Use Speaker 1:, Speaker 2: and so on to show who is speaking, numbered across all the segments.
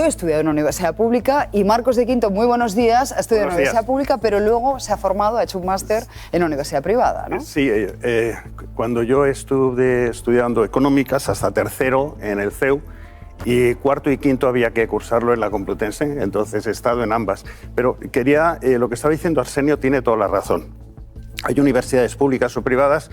Speaker 1: Yo he estudiado en una universidad pública y Marcos de Quinto, muy buenos días, ha estudiado en una universidad pública, pero luego se ha formado, ha hecho un máster en una universidad privada, ¿no?
Speaker 2: Sí, cuando yo estuve estudiando económicas hasta tercero en el CEU, y cuarto y quinto había que cursarlo en la Complutense, entonces he estado en ambas. Pero lo que estaba diciendo Arsenio tiene toda la razón. Hay universidades públicas o privadas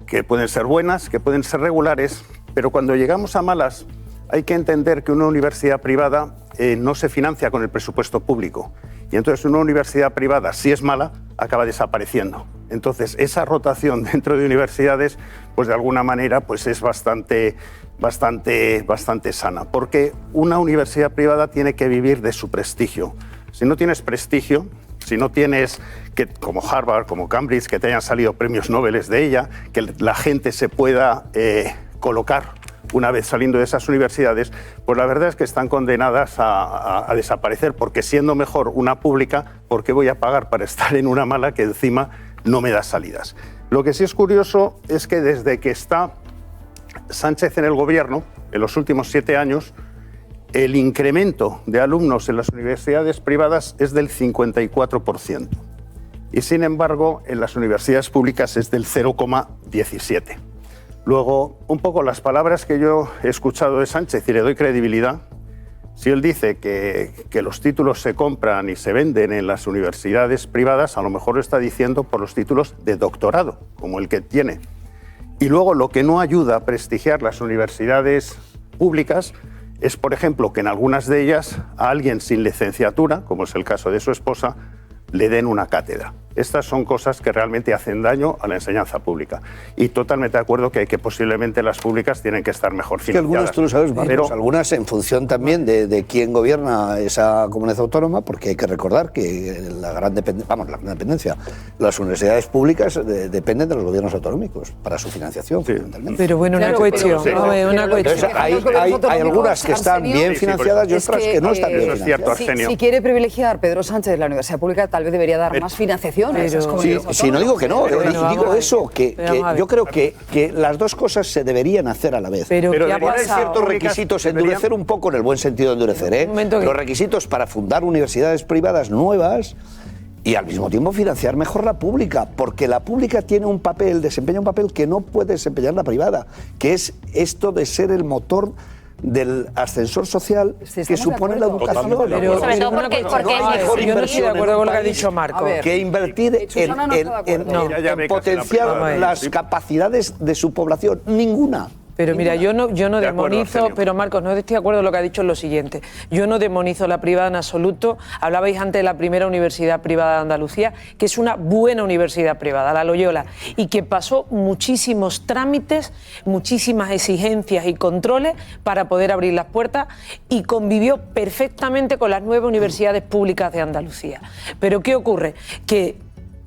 Speaker 2: que pueden ser buenas, que pueden ser regulares, pero cuando llegamos a malas hay que entender que una universidad privada no se financia con el presupuesto público. Y entonces una universidad privada, si es mala, acaba desapareciendo. Entonces esa rotación dentro de universidades, pues de alguna manera pues es bastante sana, porque una universidad privada tiene que vivir de su prestigio. Si no tienes prestigio, si no tienes, como Harvard, como Cambridge, que te hayan salido premios Nobel de ella, que la gente se pueda colocar una vez saliendo de esas universidades, pues la verdad es que están condenadas a desaparecer, porque siendo mejor una pública, ¿por qué voy a pagar para estar en una mala que encima no me da salidas? Lo que sí es curioso es que desde que está Sánchez en el gobierno, en los últimos 7 años, el incremento de alumnos en las universidades privadas es del 54%. Y sin embargo, en las universidades públicas es del 0,17%. Luego, un poco las palabras que yo he escuchado de Sánchez y le doy credibilidad. Si él dice que los títulos se compran y se venden en las universidades privadas, a lo mejor lo está diciendo por los títulos de doctorado, como el que tiene. Y luego lo que no ayuda a prestigiar las universidades públicas es, por ejemplo, que en algunas de ellas a alguien sin licenciatura, como es el caso de su esposa, le den una cátedra. Estas son cosas que realmente hacen daño a la enseñanza pública. Y totalmente de acuerdo que posiblemente las públicas tienen que estar mejor financiadas.
Speaker 3: Que algunas, tú lo sabes, Marcos, pero algunas en función también de quién gobierna esa comunidad autónoma, porque hay que recordar que la gran dependencia, las universidades públicas dependen de los gobiernos autonómicos para su financiación, fundamentalmente.
Speaker 4: Pero bueno, una cuestión.
Speaker 3: Entonces, hay algunas que están bien financiadas y otras que no están bien financiadas.
Speaker 1: Si quiere privilegiar Pedro Sánchez la universidad pública, tal vez debería dar más financiación.
Speaker 3: Sí, no digo que no, digo eso, que yo creo que las dos cosas se deberían hacer a la vez.
Speaker 4: Pero
Speaker 3: poner ciertos requisitos, endurecer un poco en el buen sentido de endurecer, los requisitos para fundar universidades privadas nuevas y al mismo tiempo financiar mejor la pública, porque la pública desempeña un papel que no puede desempeñar la privada, que es esto de ser el motor del ascensor social que supone la educación.
Speaker 5: Pero sobre todo porque
Speaker 4: yo no estoy de acuerdo con lo que ha dicho Marco.
Speaker 3: Que invertir en potenciar las capacidades de su población. Ninguna.
Speaker 4: Pero mira, yo no demonizo, pero Marcos, no estoy de acuerdo con lo que ha dicho en lo siguiente. Yo no demonizo la privada en absoluto. Hablabais antes de la primera universidad privada de Andalucía, que es una buena universidad privada, la Loyola, y que pasó muchísimos trámites, muchísimas exigencias y controles para poder abrir las puertas y convivió perfectamente con las 9 universidades públicas de Andalucía. Pero ¿qué ocurre? Que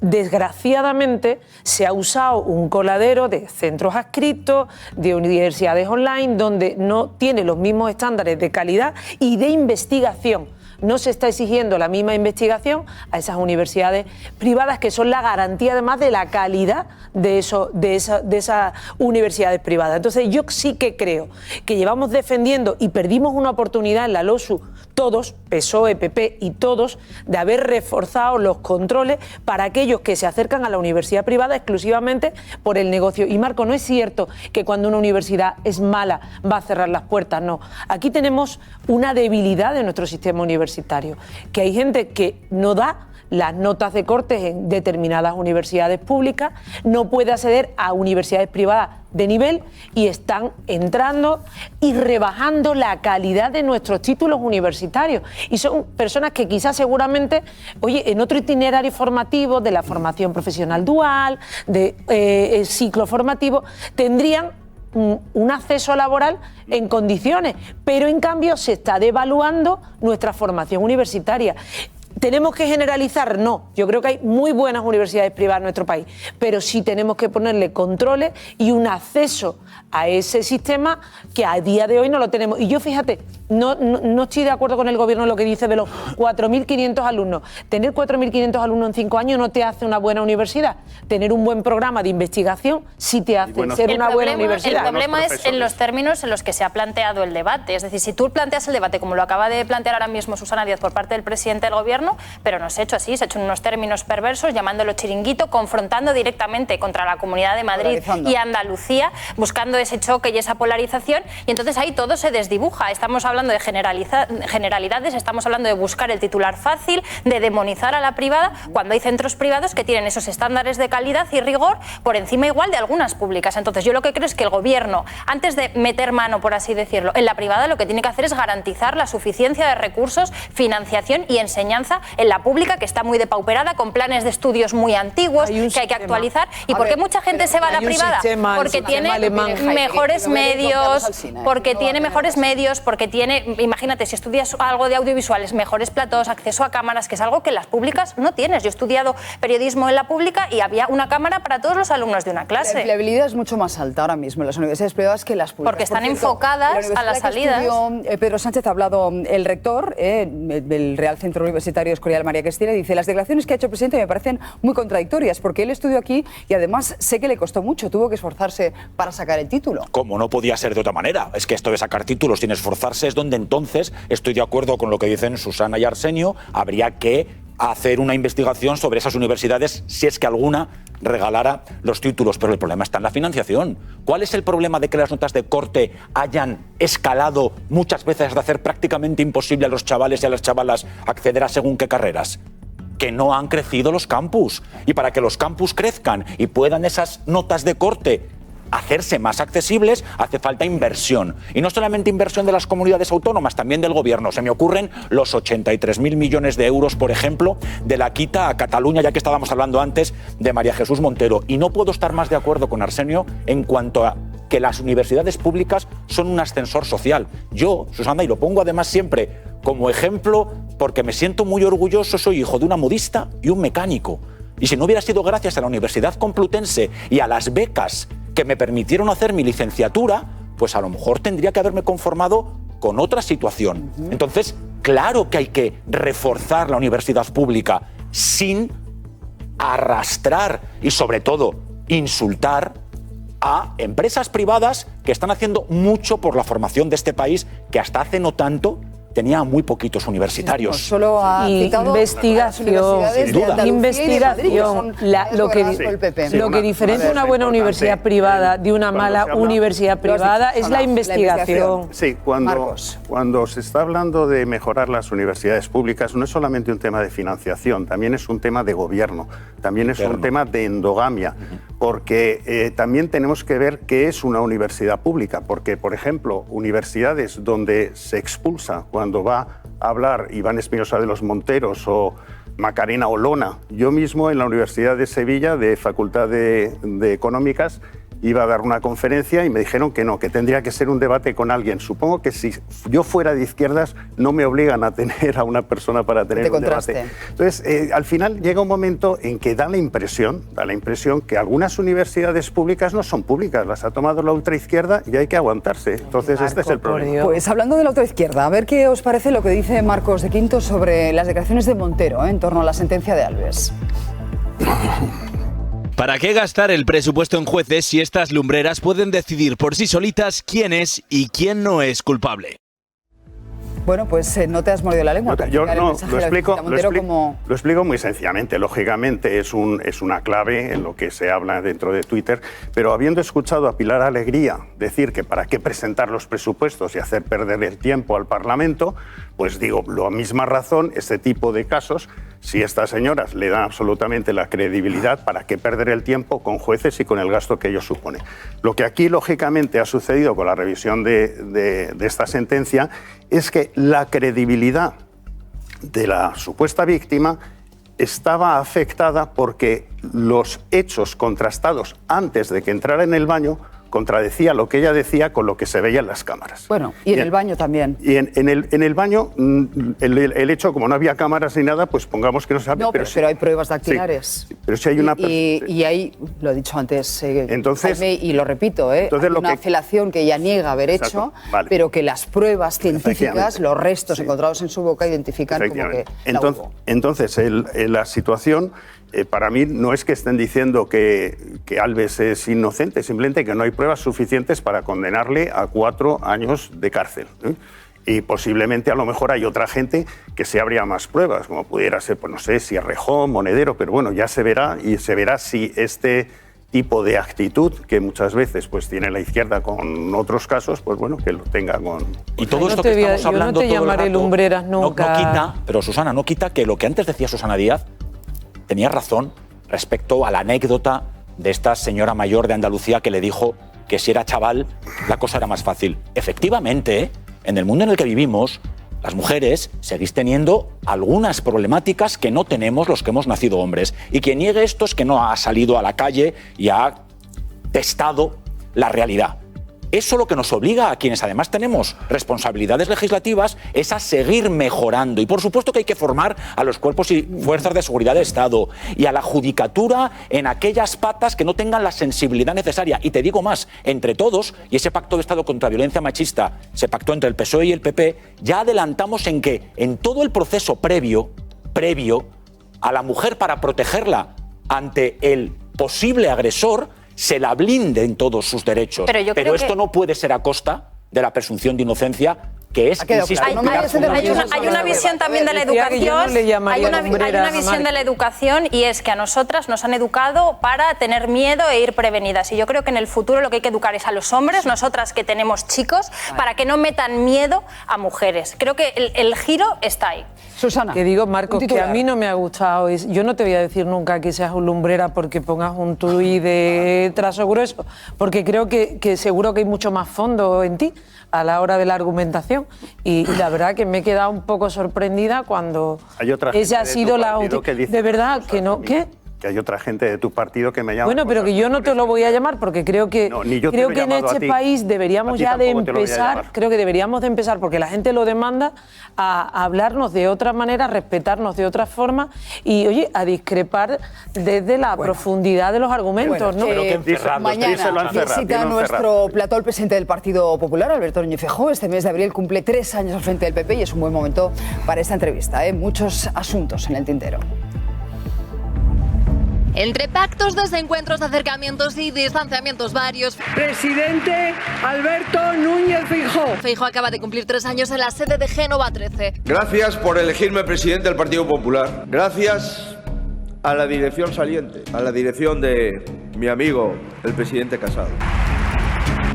Speaker 4: desgraciadamente se ha usado un coladero de centros adscritos, de universidades online, donde no tiene los mismos estándares de calidad y de investigación. No se está exigiendo la misma investigación a esas universidades privadas, que son la garantía además de la calidad de esas universidades privadas. Entonces yo sí que creo que llevamos defendiendo y perdimos una oportunidad en la LOSU, todos, PSOE, PP y todos, de haber reforzado los controles para aquellos que se acercan a la universidad privada exclusivamente por el negocio. Y Marco, no es cierto que cuando una universidad es mala va a cerrar las puertas, no. Aquí tenemos una debilidad de nuestro sistema universitario, que hay gente que no da las notas de cortes en determinadas universidades públicas, no puede acceder a universidades privadas de nivel y están entrando y rebajando la calidad de nuestros títulos universitarios. Y son personas que quizás seguramente, en otro itinerario formativo de la formación profesional dual, de ciclo formativo, tendrían un acceso laboral en condiciones, pero en cambio se está devaluando nuestra formación universitaria. ¿Tenemos que generalizar? No. Yo creo que hay muy buenas universidades privadas en nuestro país, pero sí tenemos que ponerle controles y un acceso a ese sistema que a día de hoy no lo tenemos. Y yo, fíjate, no estoy de acuerdo con el gobierno en lo que dice de los 4.500 alumnos. Tener 4.500 alumnos en 5 años no te hace una buena universidad. Tener un buen programa de investigación sí te hace ser una buena universidad.
Speaker 5: El problema es en los términos en los que se ha planteado el debate. Es decir, si tú planteas el debate como lo acaba de plantear ahora mismo Susana Díaz por parte del presidente del gobierno, pero no se ha hecho así, se ha hecho en unos términos perversos, llamándolo chiringuito, confrontando directamente contra la Comunidad de Madrid y Andalucía, buscando ese choque y esa polarización, y entonces ahí todo se desdibuja. Estamos hablando de generalidades, estamos hablando de buscar el titular fácil, de demonizar a la privada, cuando hay centros privados que tienen esos estándares de calidad y rigor por encima igual de algunas públicas. Entonces yo lo que creo es que el gobierno, antes de meter mano, por así decirlo, en la privada, lo que tiene que hacer es garantizar la suficiencia de recursos, financiación y enseñanza en la pública, que está muy depauperada, con planes de estudios muy antiguos que hay que actualizar. ¿Y por qué mucha gente se va a la privada? Porque tiene mejores medios, porque tiene mejores medios, porque tiene, imagínate, si estudias algo de audiovisuales, mejores platos, acceso a cámaras, que es algo que en las públicas no tienes. Yo he estudiado periodismo en la pública y había una cámara para todos los alumnos de una clase.
Speaker 1: La empleabilidad es mucho más alta ahora mismo en las universidades privadas que en las públicas.
Speaker 5: Porque están enfocadas a las salidas.
Speaker 1: Pedro Sánchez ha hablado, el rector del Real Centro Universitario Escorial María Cristina, dice: las declaraciones que ha hecho el presidente me parecen muy contradictorias, porque él estudió aquí y además sé que le costó mucho, tuvo que esforzarse para sacar el título.
Speaker 6: ¿Cómo? No podía ser de otra manera. Es que esto de sacar títulos sin esforzarse es donde entonces, estoy de acuerdo con lo que dicen Susana y Arsenio, habría que hacer una investigación sobre esas universidades, si es que alguna regalara los títulos. Pero el problema está en la financiación. ¿Cuál es el problema de que las notas de corte hayan escalado muchas veces de hacer prácticamente imposible a los chavales y a las chavalas acceder a según qué carreras? Que no han crecido los campus. Y para que los campus crezcan y puedan esas notas de corte hacerse más accesibles, hace falta inversión. Y no solamente inversión de las comunidades autónomas, también del gobierno. Se me ocurren los 83.000 millones de euros, por ejemplo, de la quita a Cataluña, ya que estábamos hablando antes de María Jesús Montero. Y no puedo estar más de acuerdo con Arsenio en cuanto a que las universidades públicas son un ascensor social. Yo, Susana, y lo pongo además siempre como ejemplo porque me siento muy orgulloso, soy hijo de una modista y un mecánico. Y si no hubiera sido gracias a la Universidad Complutense y a las becas que me permitieron hacer mi licenciatura, pues a lo mejor tendría que haberme conformado con otra situación. Entonces, claro que hay que reforzar la universidad pública sin arrastrar y, sobre todo, insultar a empresas privadas que están haciendo mucho por la formación de este país, que hasta hace no tanto tenía muy poquitos universitarios.
Speaker 1: Sí, solo ha citado
Speaker 4: investigación. Lo que diferencia una buena universidad privada de una mala universidad privada es la investigación.
Speaker 2: Sí, cuando se está hablando de mejorar las universidades públicas, no es solamente un tema de financiación, también es un tema de gobierno, también es un tema de endogamia, porque también tenemos que ver qué es una universidad pública, porque, por ejemplo, universidades donde se expulsa cuando va a hablar Iván Espinosa de los Monteros o Macarena Olona. Yo mismo en la Universidad de Sevilla, de Facultad de Económicas, iba a dar una conferencia y me dijeron que no, que tendría que ser un debate con alguien. Supongo que si yo fuera de izquierdas no me obligan a tener a una persona para tener un debate. Entonces, al final llega un momento en que da la impresión que algunas universidades públicas no son públicas, las ha tomado la ultraizquierda y hay que aguantarse. Entonces, este es el problema.
Speaker 1: Pues hablando de la ultraizquierda, a ver qué os parece lo que dice Marcos de Quinto sobre las declaraciones de Montero en torno a la sentencia de Alves.
Speaker 7: ¿Para qué gastar el presupuesto en jueces si estas lumbreras pueden decidir por sí solitas quién es y quién no es culpable?
Speaker 1: Bueno, pues no te has mordido la lengua.
Speaker 2: Yo no, lo explico muy sencillamente. Lógicamente es una clave en lo que se habla dentro de Twitter, pero habiendo escuchado a Pilar Alegría decir que para qué presentar los presupuestos y hacer perder el tiempo al Parlamento, pues digo, la misma razón, este tipo de casos, si estas señoras le dan absolutamente la credibilidad, ¿para qué perder el tiempo con jueces y con el gasto que ello supone? Lo que aquí, lógicamente, ha sucedido con la revisión de esta sentencia es que la credibilidad de la supuesta víctima estaba afectada porque los hechos contrastados antes de que entrara en el baño contradecía lo que ella decía con lo que se veía en las cámaras.
Speaker 1: Bueno, y en el baño también.
Speaker 2: Y en el baño, el hecho, como no había cámaras ni nada, pues pongamos que no se sabe.
Speaker 1: No, pero hay pruebas dactilares.
Speaker 2: Sí, pero si hay una...
Speaker 1: Y ahí, lo he dicho antes,
Speaker 2: entonces,
Speaker 1: Jaime, y lo repito, hay una felación que ella niega haber hecho, pero que las pruebas científicas, los restos encontrados en su boca, identifican como que
Speaker 2: entonces la situación... para mí no es que estén diciendo que Alves es inocente, simplemente que no hay pruebas suficientes para condenarle a 4 años de cárcel. Y posiblemente a lo mejor hay otra gente que se habría más pruebas, como pudiera ser, pues no sé, si Errejón, Monedero, pero bueno, ya se verá, y se verá si este tipo de actitud que muchas veces pues tiene la izquierda con otros casos, pues bueno, que lo tenga con...
Speaker 6: Y todo esto que estamos hablando
Speaker 4: yo no te llamaré lumbreras nunca.
Speaker 6: No quita, pero Susana, no quita que lo que antes decía Susana Díaz tenía razón respecto a la anécdota de esta señora mayor de Andalucía que le dijo que si era chaval la cosa era más fácil. Efectivamente, en el mundo en el que vivimos, las mujeres seguís teniendo algunas problemáticas que no tenemos los que hemos nacido hombres. Y quien niegue esto es que no ha salido a la calle y ha testado la realidad. Eso lo que nos obliga a quienes además tenemos responsabilidades legislativas es a seguir mejorando. Y por supuesto que hay que formar a los cuerpos y fuerzas de seguridad de Estado y a la judicatura en aquellas patas que no tengan la sensibilidad necesaria. Y te digo más, entre todos, y ese pacto de Estado contra violencia machista se pactó entre el PSOE y el PP, ya adelantamos en que en todo el proceso previo a la mujer para protegerla ante el posible agresor, se la blinde en todos sus derechos. Pero esto no puede ser a costa de la presunción de inocencia, que es, insisto,
Speaker 5: hay una visión también de la educación. Hay una visión de la educación, y es que a nosotras nos han educado para tener miedo e ir prevenidas. Y yo creo que en el futuro lo que hay que educar es a los hombres, nosotras que tenemos chicos, para que no metan miedo a mujeres. Creo que el giro está ahí.
Speaker 1: Susana.
Speaker 4: Que digo, Marcos, que a mí no me ha gustado. Yo no te voy a decir nunca que seas un lumbrera porque pongas un tuit de trazo grueso, porque creo que seguro que hay mucho más fondo en ti a la hora de la argumentación, y la verdad que me he quedado un poco sorprendida cuando esa ha sido la de verdad que no, ¿qué?
Speaker 2: Que hay otra gente de tu partido que me llama.
Speaker 4: Bueno, pero que yo no te lo voy a llamar porque creo que en este país deberíamos ya de empezar, creo que deberíamos de empezar, porque la gente lo demanda, a hablarnos de otra manera, a respetarnos de otra forma y, oye, a discrepar desde la profundidad de los argumentos, ¿no?
Speaker 1: Mañana visita nuestro plató el presidente del Partido Popular, Alberto Núñez Feijóo. Este mes de abril cumple 3 años al frente del PP y es un buen momento para esta entrevista. Muchos asuntos en el tintero.
Speaker 8: Entre pactos, desencuentros, acercamientos y distanciamientos varios.
Speaker 9: Presidente Alberto Núñez Feijóo.
Speaker 8: Feijóo acaba de cumplir 3 años en la sede de Génova 13.
Speaker 10: Gracias por elegirme presidente del Partido Popular. Gracias a la dirección saliente, a la dirección de mi amigo, el presidente Casado.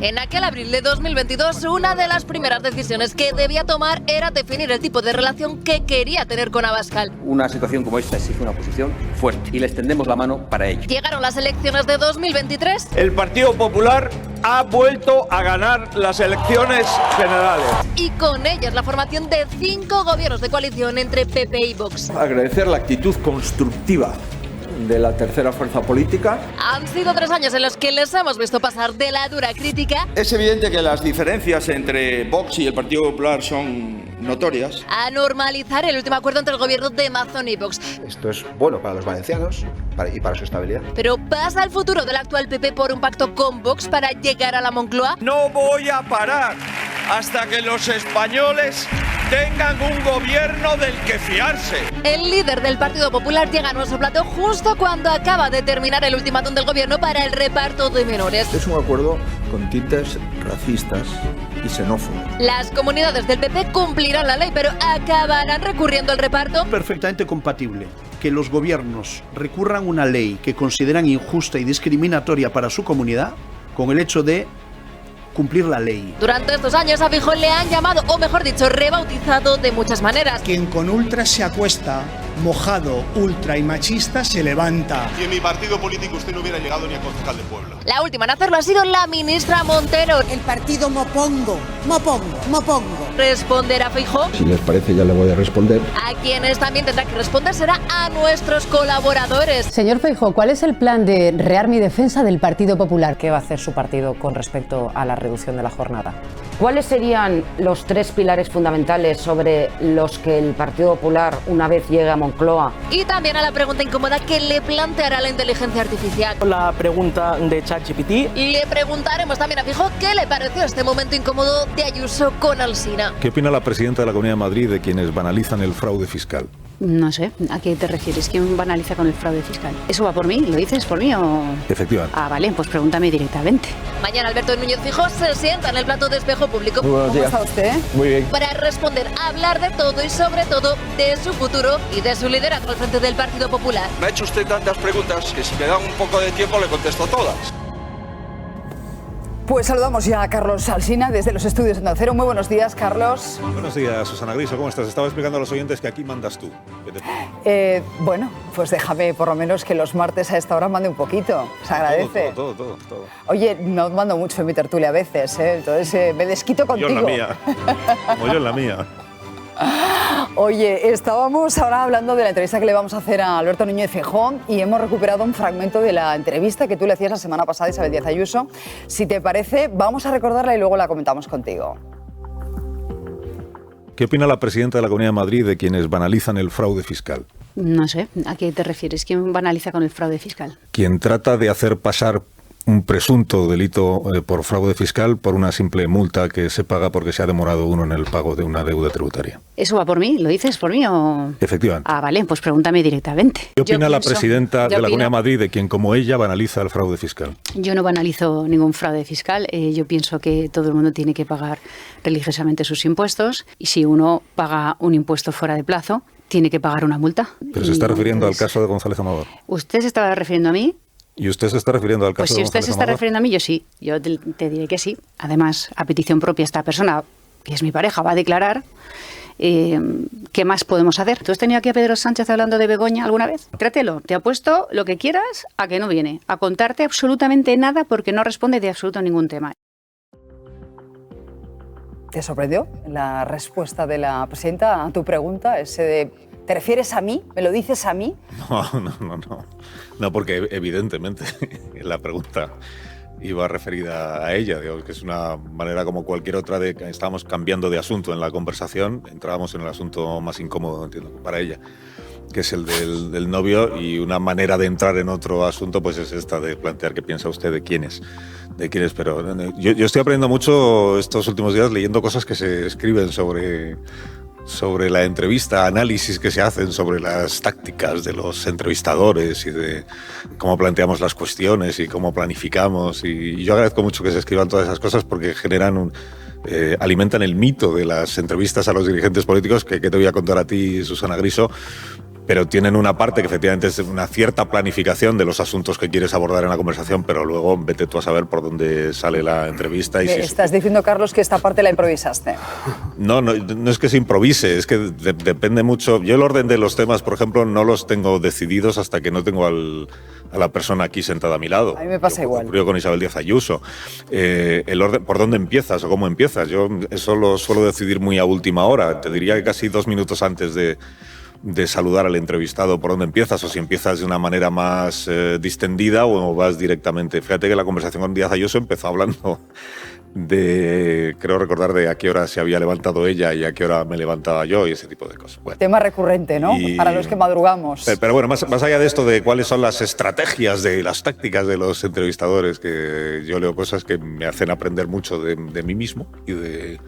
Speaker 8: En aquel abril de 2022, una de las primeras decisiones que debía tomar era definir el tipo de relación que quería tener con Abascal.
Speaker 11: Una situación como esta exige una posición fuerte y les tendemos la mano para ello.
Speaker 8: Llegaron las elecciones de 2023.
Speaker 10: El Partido Popular ha vuelto a ganar las elecciones generales.
Speaker 8: Y con ellas la formación de 5 gobiernos de coalición entre PP y Vox.
Speaker 10: Agradecer la actitud constructiva de la tercera fuerza política.
Speaker 8: Han sido 3 años en los que les hemos visto pasar de la dura crítica.
Speaker 10: Es evidente que las diferencias entre Vox y el Partido Popular son notorias.
Speaker 8: A normalizar el último acuerdo entre el gobierno de Mazón y Vox.
Speaker 12: Esto es bueno para los valencianos y para su estabilidad.
Speaker 8: Pero ¿pasa el futuro del actual PP por un pacto con Vox para llegar a la Moncloa?
Speaker 10: No voy a parar hasta que los españoles tengan un gobierno del que fiarse.
Speaker 8: El líder del Partido Popular llega a nuestro plato justo cuando acaba de terminar el ultimátum del gobierno para el reparto de menores.
Speaker 12: Es un acuerdo con tintes racistas y xenófobos.
Speaker 8: Las comunidades del PP cumplirán la ley, pero acabarán recurriendo al reparto.
Speaker 13: Perfectamente compatible que los gobiernos recurran una ley que consideran injusta y discriminatoria para su comunidad con el hecho de cumplir la ley.
Speaker 8: Durante estos años a Feijóo le han llamado, o mejor dicho, rebautizado de muchas maneras.
Speaker 14: Quien con ultra se acuesta, mojado, ultra y machista, se levanta.
Speaker 15: Si en mi partido político usted no hubiera llegado ni a concejal de Puebla.
Speaker 8: La última en hacerlo ha sido la ministra Montero.
Speaker 16: El partido Mopongo.
Speaker 8: responder a Feijóo.
Speaker 12: Si les parece, ya le voy a responder.
Speaker 8: A quienes también tendrá que responder será a nuestros colaboradores.
Speaker 16: Señor Feijóo, ¿cuál es el plan de rearme y defensa del Partido Popular?
Speaker 17: ¿Qué va a hacer su partido con respecto a la reducción de la jornada? ¿Cuáles serían los 3 pilares fundamentales sobre los que el Partido Popular, una vez llegue a Moncloa?
Speaker 8: Y también a la pregunta incómoda que le planteará la inteligencia artificial.
Speaker 18: La pregunta de ChatGPT.
Speaker 8: Le preguntaremos también a Feijóo qué le pareció este momento incómodo de Ayuso con Alsina.
Speaker 19: ¿Qué opina la presidenta de la Comunidad de Madrid de quienes banalizan el fraude fiscal?
Speaker 16: No sé, ¿a qué te refieres? ¿Quién banaliza con el fraude fiscal? ¿Eso va por mí? ¿Lo dices por mí o...?
Speaker 19: Efectivamente.
Speaker 16: Ah, vale, pues pregúntame directamente.
Speaker 8: Mañana Alberto Núñez Feijóo se sienta en el plato de Espejo Público.
Speaker 16: Muy buenos días. ¿Cómo está usted?
Speaker 19: Muy bien.
Speaker 8: Para responder, hablar de todo y sobre todo de su futuro y de su liderazgo al frente del Partido Popular.
Speaker 10: Me ha hecho usted tantas preguntas que si me dan un poco de tiempo le contesto todas.
Speaker 1: Pues saludamos ya a Carlos Alsina desde los estudios de Onda Cero. Muy buenos días, Carlos.
Speaker 19: Buenos días, Susana Griso, ¿cómo estás? Estaba explicando a los oyentes que aquí mandas tú.
Speaker 1: Bueno, pues déjame por lo menos que los martes a esta hora mande un poquito. Se agradece.
Speaker 19: Todo.
Speaker 1: Oye, no mando mucho en mi tertulia a veces, entonces me desquito contigo.
Speaker 19: Yo en la mía. Como yo en la mía.
Speaker 1: Oye, estábamos ahora hablando de la entrevista que le vamos a hacer a Alberto Núñez Feijóo y hemos recuperado un fragmento de la entrevista que tú le hacías la semana pasada a Isabel Díaz Ayuso. Si te parece, vamos a recordarla y luego la comentamos contigo.
Speaker 19: ¿Qué opina la presidenta de la Comunidad de Madrid de quienes banalizan el fraude fiscal?
Speaker 16: No sé, ¿a qué te refieres? ¿Quién banaliza con el fraude fiscal?
Speaker 19: Quien trata de hacer pasar un presunto delito por fraude fiscal por una simple multa que se paga porque se ha demorado uno en el pago de una deuda tributaria.
Speaker 16: ¿Eso va por mí? ¿Lo dices por mí o...?
Speaker 19: Efectivamente.
Speaker 16: Ah, vale, pues pregúntame directamente.
Speaker 19: ¿Qué opina la presidenta de la Comunidad de Madrid de quien, como ella, banaliza el fraude fiscal?
Speaker 16: Yo no banalizo ningún fraude fiscal. Yo pienso que todo el mundo tiene que pagar religiosamente sus impuestos y si uno paga un impuesto fuera de plazo, tiene que pagar una multa.
Speaker 19: Pero se está refiriendo al caso de González Amador.
Speaker 16: ¿Usted se estaba refiriendo a mí?
Speaker 19: ¿Y usted se está refiriendo al caso de González Amador?
Speaker 16: Pues si usted se está refiriendo a mí, yo sí. Yo te diré que sí. Además, a petición propia, esta persona, que es mi pareja, va a declarar. ¿Qué más podemos hacer? ¿Tú has tenido aquí a Pedro Sánchez hablando de Begoña alguna vez? Trátelo. Te apuesto lo que quieras a que no viene. A contarte absolutamente nada porque no responde de absoluto ningún tema.
Speaker 1: ¿Te sorprendió la respuesta de la presidenta a tu pregunta? Ese de, ¿te refieres a mí? ¿Me lo dices a mí?
Speaker 19: No, porque evidentemente la pregunta iba referida a ella. Digo, que es una manera como cualquier otra de que estábamos cambiando de asunto en la conversación. Entrábamos en el asunto más incómodo, entiendo, para ella, que es el del novio, y una manera de entrar en otro asunto pues es esta de plantear qué piensa usted de quién es. Pero yo estoy aprendiendo mucho estos últimos días leyendo cosas que se escriben sobre la entrevista, análisis que se hacen sobre las tácticas de los entrevistadores y de cómo planteamos las cuestiones y cómo planificamos. Y yo agradezco mucho que se escriban todas esas cosas porque generan alimentan el mito de las entrevistas a los dirigentes políticos que te voy a contar a ti, Susana Griso, pero tienen una parte que efectivamente es una cierta planificación de los asuntos que quieres abordar en la conversación, pero luego vete tú a saber por dónde sale la entrevista.
Speaker 1: ¿Estás diciendo, Carlos, que esta parte la improvisaste?
Speaker 19: No es que se improvise, es que depende mucho. Yo el orden de los temas, por ejemplo, no los tengo decididos hasta que no tengo a la persona aquí sentada a mi lado.
Speaker 1: A mí me pasa igual.
Speaker 19: Ocurrió con Isabel Díaz Ayuso. El orden, ¿por dónde empiezas o cómo empiezas? Yo eso lo suelo decidir muy a última hora. Te diría que casi 2 minutos antes de saludar al entrevistado por dónde empiezas, o si empiezas de una manera más distendida o vas directamente. Fíjate que la conversación con Díaz Ayuso empezó hablando creo recordar de a qué hora se había levantado ella y a qué hora me levantaba yo y ese tipo de cosas. Bueno.
Speaker 1: Tema recurrente, ¿no? Para los que madrugamos.
Speaker 19: Pero bueno, más allá de esto de cuáles son las estrategias, las tácticas de los entrevistadores, que yo leo cosas que me hacen aprender mucho de mí mismo y de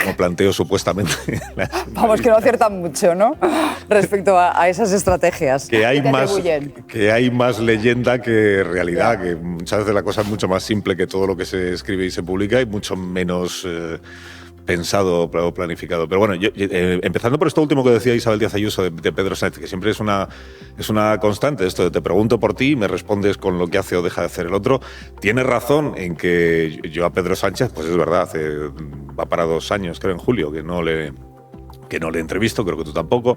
Speaker 19: cómo planteo supuestamente.
Speaker 1: Vamos, que no aciertan mucho, ¿no? Respecto a esas estrategias.
Speaker 19: Que hay más leyenda que realidad, que muchas veces la cosa es mucho más simple que todo lo que se escribe y se publica y mucho menos pensado o planificado. Pero bueno, empezando por esto último que decía Isabel Díaz Ayuso de Pedro Sánchez, que siempre es una constante esto de te pregunto por ti y me respondes con lo que hace o deja de hacer el otro. Tiene razón en que yo a Pedro Sánchez, pues es verdad, va para 2 años, creo en julio, que que no le entrevisto, creo que tú tampoco.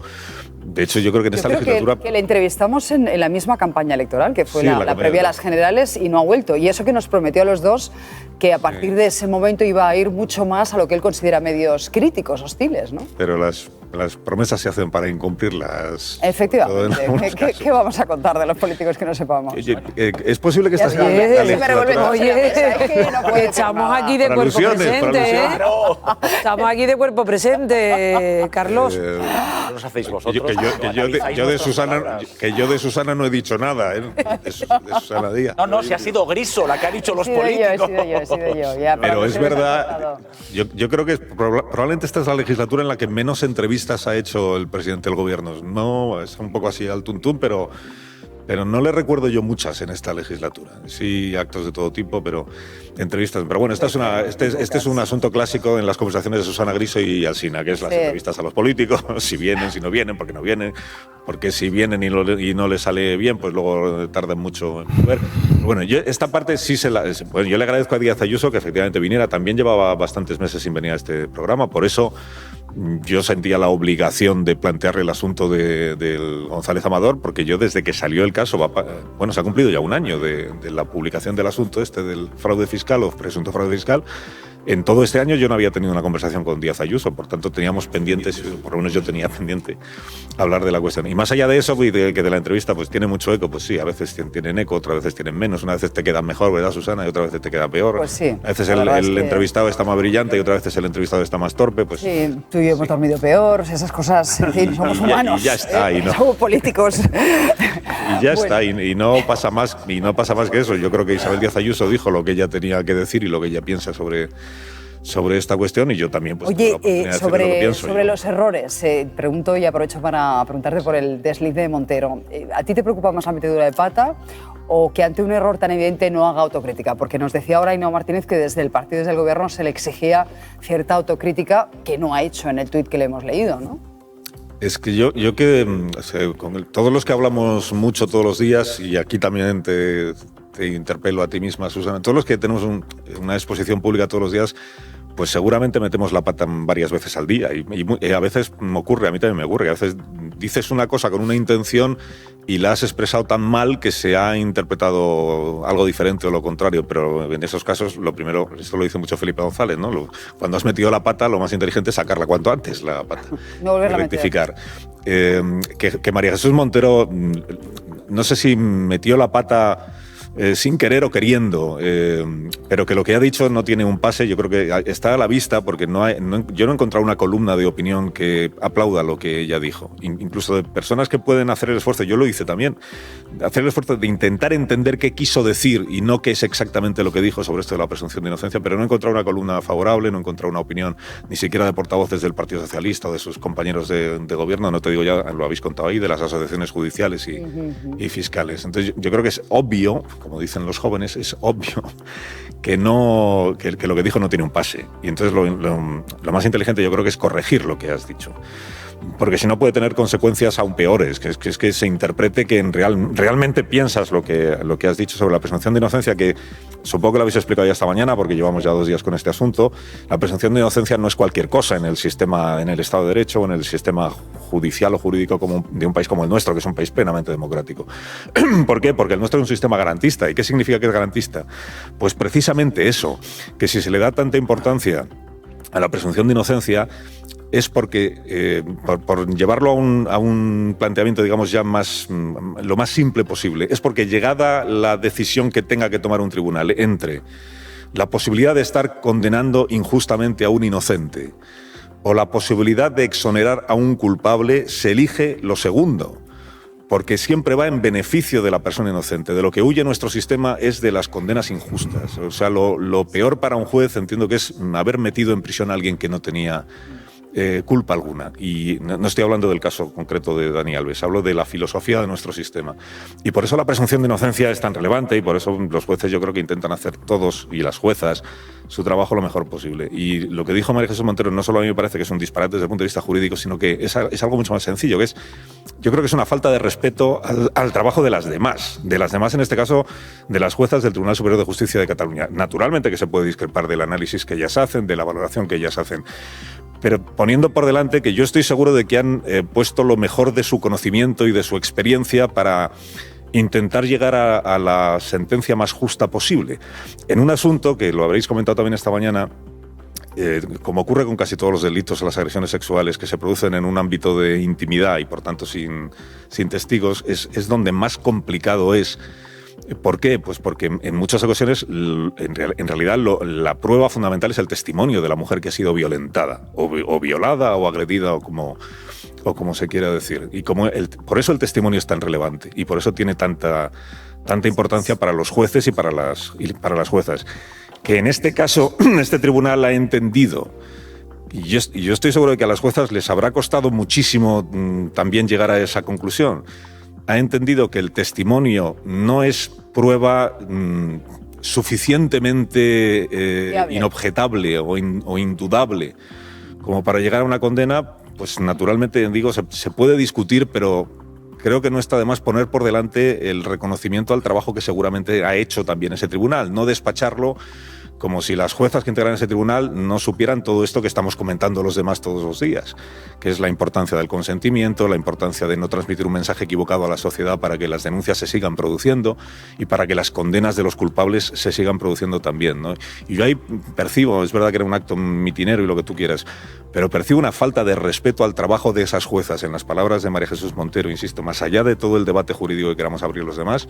Speaker 19: De hecho, yo creo que en esta legislatura...
Speaker 1: Que le entrevistamos en la misma campaña electoral, que fue la previa a las generales, y no ha vuelto. Y eso que nos prometió a los dos que a partir de ese momento iba a ir mucho más a lo que él considera medios críticos, hostiles, ¿no?
Speaker 19: Pero las promesas se hacen para incumplirlas.
Speaker 1: Efectivamente. ¿Qué vamos a contar de los políticos que no sepamos?
Speaker 19: Es posible que esta sea
Speaker 4: que estamos aquí de cuerpo presente, ¿eh? Estamos aquí de cuerpo presente, Carlos.
Speaker 6: ¿Qué nos hacéis vosotros?
Speaker 19: Que yo de Susana no he dicho nada, ¿eh? De Susana Díaz.
Speaker 6: No, si ha sido Griso la que ha dicho los políticos.
Speaker 1: He sido yo. Ya,
Speaker 19: pero es verdad, yo creo que probablemente esta es la legislatura en la que menos entrevistas ha hecho el presidente del gobierno. No, es un poco así al tuntún, pero no le recuerdo yo muchas en esta legislatura. Sí, actos de todo tipo, pero entrevistas. Pero bueno, este es un asunto clásico en las conversaciones de Susana Griso y Alsina, que es las entrevistas a los políticos, si vienen, si no vienen, por qué no vienen, porque si vienen y no les sale bien, pues luego tardan mucho en volver. Bueno, yo esta parte sí yo le agradezco a Díaz Ayuso que efectivamente viniera. También llevaba bastantes meses sin venir a este programa, por eso yo sentía la obligación de plantearle el asunto del González Amador, porque yo desde que salió el caso, se ha cumplido ya un año de la publicación del asunto del fraude fiscal o presunto fraude fiscal. En todo este año yo no había tenido una conversación con Díaz Ayuso, por tanto teníamos pendientes, por lo menos yo tenía pendiente, hablar de la cuestión. Y más allá de eso, que de la entrevista pues tiene mucho eco, pues sí, a veces tienen eco, otras veces tienen menos, una vez te quedan mejor, ¿verdad, Susana? Y otra vez te queda peor.
Speaker 1: Pues sí.
Speaker 19: A veces el entrevistado está más brillante y otra vez el entrevistado está más torpe. Pues,
Speaker 1: sí, tú y yo hemos dormido peor, esas cosas, en fin, somos humanos.
Speaker 19: Y ya está, y no.
Speaker 1: Somos políticos.
Speaker 19: Y ya está, y no pasa más que eso. Yo creo que Isabel Díaz Ayuso dijo lo que ella tenía que decir y lo que ella piensa sobre esta cuestión, y yo también pues
Speaker 1: oye, sobre los errores, pregunto y aprovecho para preguntarte por el desliz de Montero. ¿A ti te preocupa más la metedura de pata o que ante un error tan evidente no haga autocrítica? Porque nos decía ahora Ainhoa Martínez que desde el partido, desde el gobierno, se le exigía cierta autocrítica que no ha hecho en el tuit que le hemos leído, ¿no?
Speaker 19: Es que yo con todos los que hablamos mucho todos los días, y aquí también te interpelo a ti misma, Susana, todos los que tenemos una exposición pública todos los días, pues seguramente metemos la pata varias veces al día y a veces me ocurre, a mí también me ocurre, a veces dices una cosa con una intención y la has expresado tan mal que se ha interpretado algo diferente o lo contrario, pero en esos casos lo primero, esto lo dice mucho Felipe González, ¿no? Cuando has metido la pata, lo más inteligente es sacarla cuanto antes, la pata,
Speaker 1: no volverla
Speaker 19: a rectificar. Que María Jesús Montero, no sé si metió la pata sin querer o queriendo, pero que lo que ha dicho no tiene un pase, yo creo que está a la vista, porque yo no he encontrado una columna de opinión que aplauda lo que ella dijo, incluso de personas que pueden hacer el esfuerzo, yo lo hice también, hacer el esfuerzo de intentar entender qué quiso decir y no qué es exactamente lo que dijo sobre esto de la presunción de inocencia, pero no he encontrado una columna favorable, no he encontrado una opinión ni siquiera de portavoces del Partido Socialista o de sus compañeros de gobierno, no te digo ya, lo habéis contado ahí, de las asociaciones judiciales y fiscales. Entonces yo creo que es obvio, como dicen los jóvenes, es obvio que lo que dijo no tiene un pase. Y entonces lo más inteligente yo creo que es corregir lo que has dicho. Porque si no puede tener consecuencias aún peores, que es que se interprete que realmente piensas lo que has dicho sobre la presunción de inocencia, que supongo que lo habéis explicado ya esta mañana porque llevamos ya 2 días con este asunto. La presunción de inocencia no es cualquier cosa en el sistema, en el Estado de Derecho o en el sistema judicial o jurídico de un país como el nuestro, que es un país plenamente democrático. ¿Por qué? Porque el nuestro es un sistema garantista. ¿Y qué significa que es garantista? Pues precisamente eso, que si se le da tanta importancia a la presunción de inocencia es porque, por llevarlo a un planteamiento, digamos, ya lo más simple posible, es porque llegada la decisión que tenga que tomar un tribunal entre la posibilidad de estar condenando injustamente a un inocente o la posibilidad de exonerar a un culpable, se elige lo segundo, porque siempre va en beneficio de la persona inocente. De lo que huye nuestro sistema es de las condenas injustas. O sea, lo peor para un juez, entiendo que es haber metido en prisión a alguien que no tenía culpa alguna. Y no estoy hablando del caso concreto de Dani Alves, hablo de la filosofía de nuestro sistema. Y por eso la presunción de inocencia es tan relevante y por eso los jueces yo creo que intentan hacer todos, y las juezas, su trabajo lo mejor posible. Y lo que dijo María Jesús Montero no solo a mí me parece que es un disparate desde el punto de vista jurídico, sino que es algo mucho más sencillo, que yo creo que es una falta de respeto al trabajo de las demás, en este caso de las juezas del Tribunal Superior de Justicia de Cataluña. Naturalmente que se puede discrepar del análisis que ellas hacen, de la valoración que ellas hacen, pero poniendo por delante que yo estoy seguro de que han puesto lo mejor de su conocimiento y de su experiencia para intentar llegar a la sentencia más justa posible. En un asunto que lo habréis comentado también esta mañana, como ocurre con casi todos los delitos o las agresiones sexuales que se producen en un ámbito de intimidad y por tanto sin testigos, es donde más complicado es. ¿Por qué? Pues porque en muchas ocasiones, en realidad, la prueba fundamental es el testimonio de la mujer que ha sido violentada, o violada, o agredida, o como se quiera decir. Y por eso el testimonio es tan relevante, y por eso tiene tanta importancia para los jueces y para las juezas. Que en este caso, este tribunal ha entendido, y yo estoy seguro de que a las juezas les habrá costado muchísimo también llegar a esa conclusión, ha entendido que el testimonio no es prueba suficientemente inobjetable o indudable como para llegar a una condena. Pues naturalmente, digo, se puede discutir, pero creo que no está de más poner por delante el reconocimiento al trabajo que seguramente ha hecho también ese tribunal, no despacharlo como si las juezas que integran ese tribunal no supieran todo esto que estamos comentando los demás todos los días, que es la importancia del consentimiento, la importancia de no transmitir un mensaje equivocado a la sociedad para que las denuncias se sigan produciendo y para que las condenas de los culpables se sigan produciendo también, ¿no? Y yo ahí percibo, es verdad que era un acto mitinero y lo que tú quieras, pero percibo una falta de respeto al trabajo de esas juezas, en las palabras de María Jesús Montero, insisto, más allá de todo el debate jurídico que queramos abrir los demás,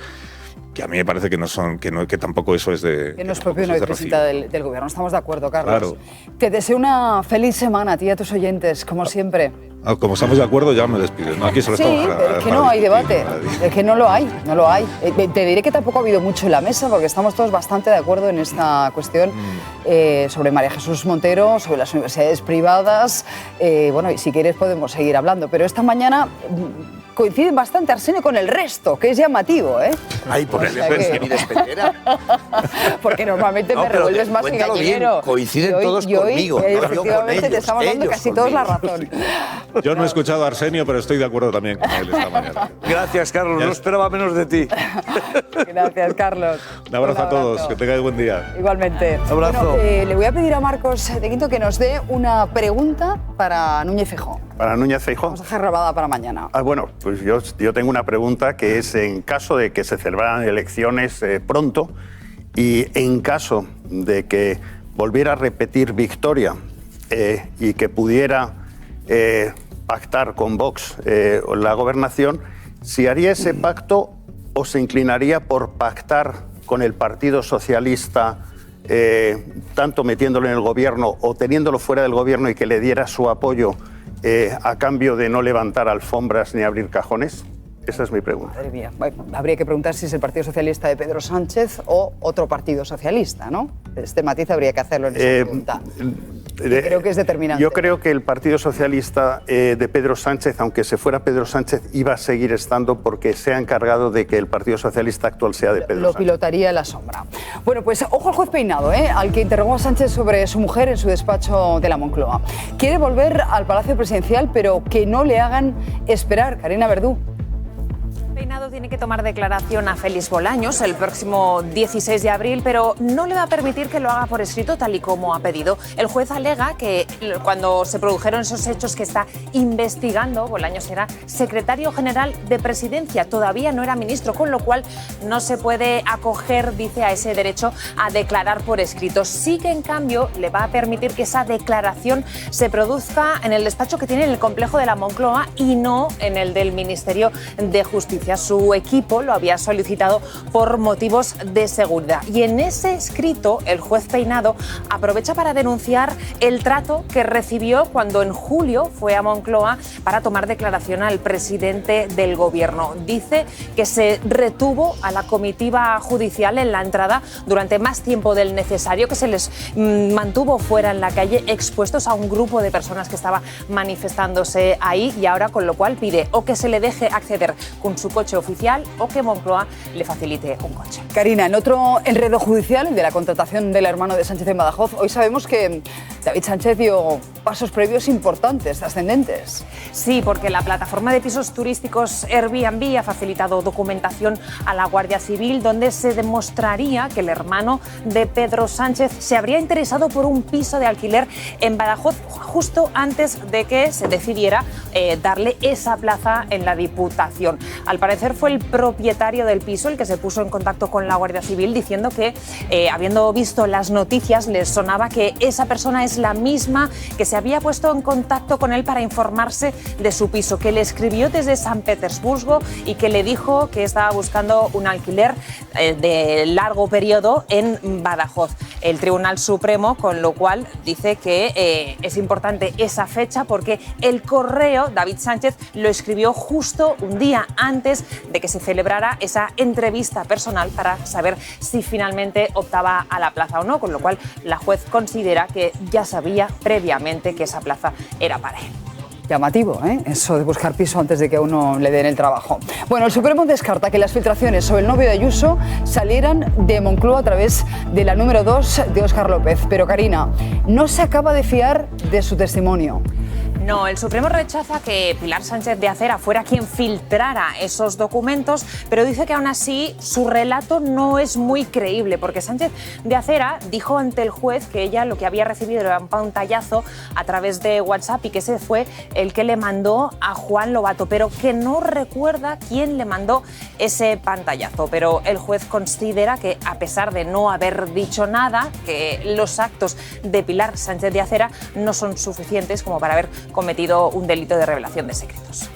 Speaker 19: que a mí me parece que tampoco eso es de...
Speaker 1: Que no es propio de una vicepresidenta del Gobierno. Estamos de acuerdo, Carlos.
Speaker 19: Claro.
Speaker 1: Te deseo una feliz semana a ti y a tus oyentes, como siempre.
Speaker 19: Como estamos de acuerdo, ya me despido. No, aquí solo estamos
Speaker 1: es que no hay debate. Es que no lo hay. Te diré que tampoco ha habido mucho en la mesa, porque estamos todos bastante de acuerdo en esta cuestión sobre María Jesús Montero, sobre las universidades privadas. Bueno, y si quieres podemos seguir hablando. Pero esta mañana coinciden bastante, Arsenio, con el resto, que es llamativo, ¿eh?
Speaker 3: Ay, por eso que mi despedida.
Speaker 1: Porque normalmente me revuelves más que gallinero.
Speaker 3: Coinciden todos conmigo.
Speaker 1: Efectivamente, te estamos dando casi todos la razón.
Speaker 19: Yo no he escuchado a Arsenio, pero estoy de acuerdo también con él esta mañana.
Speaker 3: Gracias, Carlos. No esperaba menos de ti.
Speaker 1: Gracias, Carlos.
Speaker 19: Un abrazo a todos. Que tengáis buen día.
Speaker 1: Igualmente.
Speaker 3: Un abrazo.
Speaker 1: Bueno, le voy a pedir a Marcos de Quinto que nos dé una pregunta para Núñez Feijóo.
Speaker 2: ¿Para Núñez Feijóo?
Speaker 1: Vamos a dejar grabada para mañana.
Speaker 2: Bueno, pues yo tengo una pregunta que es en caso de que se celebraran elecciones pronto y en caso de que volviera a repetir victoria y que pudiera pactar con Vox la gobernación, si haría ese pacto o se inclinaría por pactar con el Partido Socialista, tanto metiéndolo en el gobierno o teniéndolo fuera del gobierno y que le diera su apoyo a cambio de no levantar alfombras ni abrir cajones? Esa es mi pregunta.
Speaker 1: Madre mía. Bueno, habría que preguntar si es el Partido Socialista de Pedro Sánchez o otro partido socialista, ¿no? Este matiz habría que hacerlo en esa pregunta. Creo que es determinante.
Speaker 2: Yo creo que el Partido Socialista de Pedro Sánchez, aunque se fuera Pedro Sánchez, iba a seguir estando porque se ha encargado de que el Partido Socialista actual sea de Pedro Sánchez.
Speaker 1: Lo pilotaría en la sombra. Bueno, pues ojo al juez Peinado, al que interrogó a Sánchez sobre su mujer en su despacho de la Moncloa. Quiere volver al Palacio Presidencial, pero que no le hagan esperar. Carina Verdú.
Speaker 20: Peinado tiene que tomar declaración a Félix Bolaños el próximo 16 de abril, pero no le va a permitir que lo haga por escrito tal y como ha pedido. El juez alega que cuando se produjeron esos hechos que está investigando, Bolaños era secretario general de Presidencia, todavía no era ministro, con lo cual no se puede acoger, dice, a ese derecho a declarar por escrito. Sí que, en cambio, le va a permitir que esa declaración se produzca en el despacho que tiene en el complejo de la Moncloa y no en el del Ministerio de Justicia. Su equipo lo había solicitado por motivos de seguridad. Y en ese escrito, el juez Peinado aprovecha para denunciar el trato que recibió cuando en julio fue a Moncloa para tomar declaración al presidente del Gobierno. Dice que se retuvo a la comitiva judicial en la entrada durante más tiempo del necesario, que se les mantuvo fuera en la calle expuestos a un grupo de personas que estaba manifestándose ahí, y ahora con lo cual pide o que se le deje acceder con su coche oficial o que Moncloa le facilite un coche.
Speaker 1: Karina, en otro enredo judicial, el de la contratación del hermano de Sánchez en Badajoz, hoy sabemos que David Sánchez dio pasos previos importantes, trascendentes.
Speaker 20: Sí, porque la plataforma de pisos turísticos Airbnb ha facilitado documentación a la Guardia Civil donde se demostraría que el hermano de Pedro Sánchez se habría interesado por un piso de alquiler en Badajoz justo antes de que se decidiera darle esa plaza en la Diputación. Al parecer fue el propietario del piso el que se puso en contacto con la Guardia Civil diciendo que, habiendo visto las noticias, les sonaba que esa persona es la misma que se había puesto en contacto con él para informarse de su piso, que le escribió desde San Petersburgo y que le dijo que estaba buscando un alquiler de largo periodo en Badajoz. El Tribunal Supremo, con lo cual, dice que es importante esa fecha porque el correo David Sánchez lo escribió justo un día antes de que se celebrara esa entrevista personal para saber si finalmente optaba a la plaza o no, con lo cual la juez considera que ya sabía previamente que esa plaza era para él.
Speaker 1: Llamativo, ¿eh? Eso de buscar piso antes de que a uno le den el trabajo. Bueno, el Supremo descarta que las filtraciones sobre el novio de Ayuso salieran de Moncloa a través de la número 2 de Óscar López. Pero Karina, no se acaba de fiar de su testimonio.
Speaker 20: No, el Supremo rechaza que Pilar Sánchez de Acera fuera quien filtrara esos documentos, pero dice que aún así su relato no es muy creíble, porque Sánchez de Acera dijo ante el juez que ella lo que había recibido era un pantallazo a través de WhatsApp y que ese fue el que le mandó a Juan Lobato, pero que no recuerda quién le mandó ese pantallazo. Pero el juez considera que, a pesar de no haber dicho nada, que los actos de Pilar Sánchez de Acera no son suficientes como para haber cometido un delito de revelación de secretos.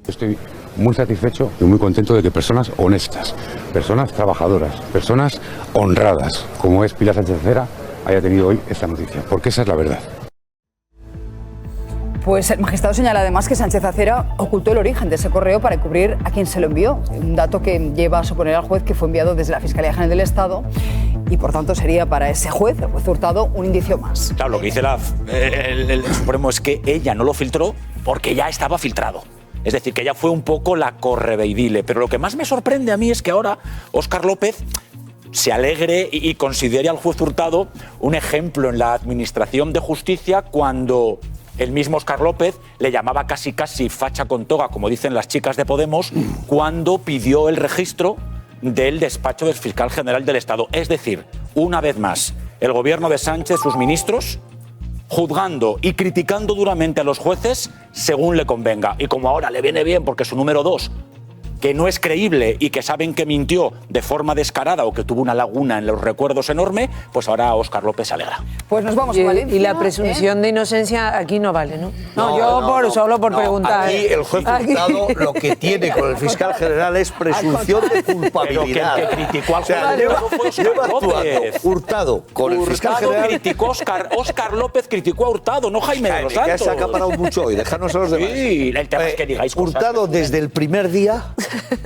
Speaker 21: Estoy muy satisfecho y muy contento de que personas honestas, personas trabajadoras, personas honradas, como es Pilar Sánchez de Acera, haya tenido hoy esta noticia, porque esa es la verdad.
Speaker 1: Pues el magistrado señala además que Sánchez Acera ocultó el origen de ese correo para encubrir a quien se lo envió, un dato que lleva a suponer al juez que fue enviado desde la Fiscalía General del Estado y por tanto sería para ese juez, el juez Hurtado, un indicio más.
Speaker 6: Claro, lo que dice el Supremo es que ella no lo filtró porque ya estaba filtrado. Es decir, que ella fue un poco la correveidile. Pero lo que más me sorprende a mí es que ahora Óscar López se alegre y considere al juez Hurtado un ejemplo en la administración de justicia cuando el mismo Óscar López le llamaba casi facha con toga, como dicen las chicas de Podemos, cuando pidió el registro del despacho del fiscal general del Estado. Es decir, una vez más, el gobierno de Sánchez, sus ministros, juzgando y criticando duramente a los jueces según le convenga. Y como ahora le viene bien porque su número 2, que no es creíble y que saben que mintió de forma descarada o que tuvo una laguna en los recuerdos enorme, pues ahora Óscar López se alegra.
Speaker 1: Pues nos vamos a Valencia.
Speaker 4: Y la presunción de inocencia aquí no vale, ¿no? Solo por preguntar.
Speaker 3: Aquí el juez Hurtado lo que tiene con el fiscal general es presunción de culpabilidad.
Speaker 6: Pero que criticó al juez
Speaker 3: Hurtado con el fiscal general.
Speaker 6: Criticó Óscar López criticó a Hurtado, no Jaime de los Santos.
Speaker 3: Ya se ha acaparado mucho hoy, dejarnos a los demás.
Speaker 6: Sí, el tema es que digáis cosas.
Speaker 3: Hurtado desde el primer día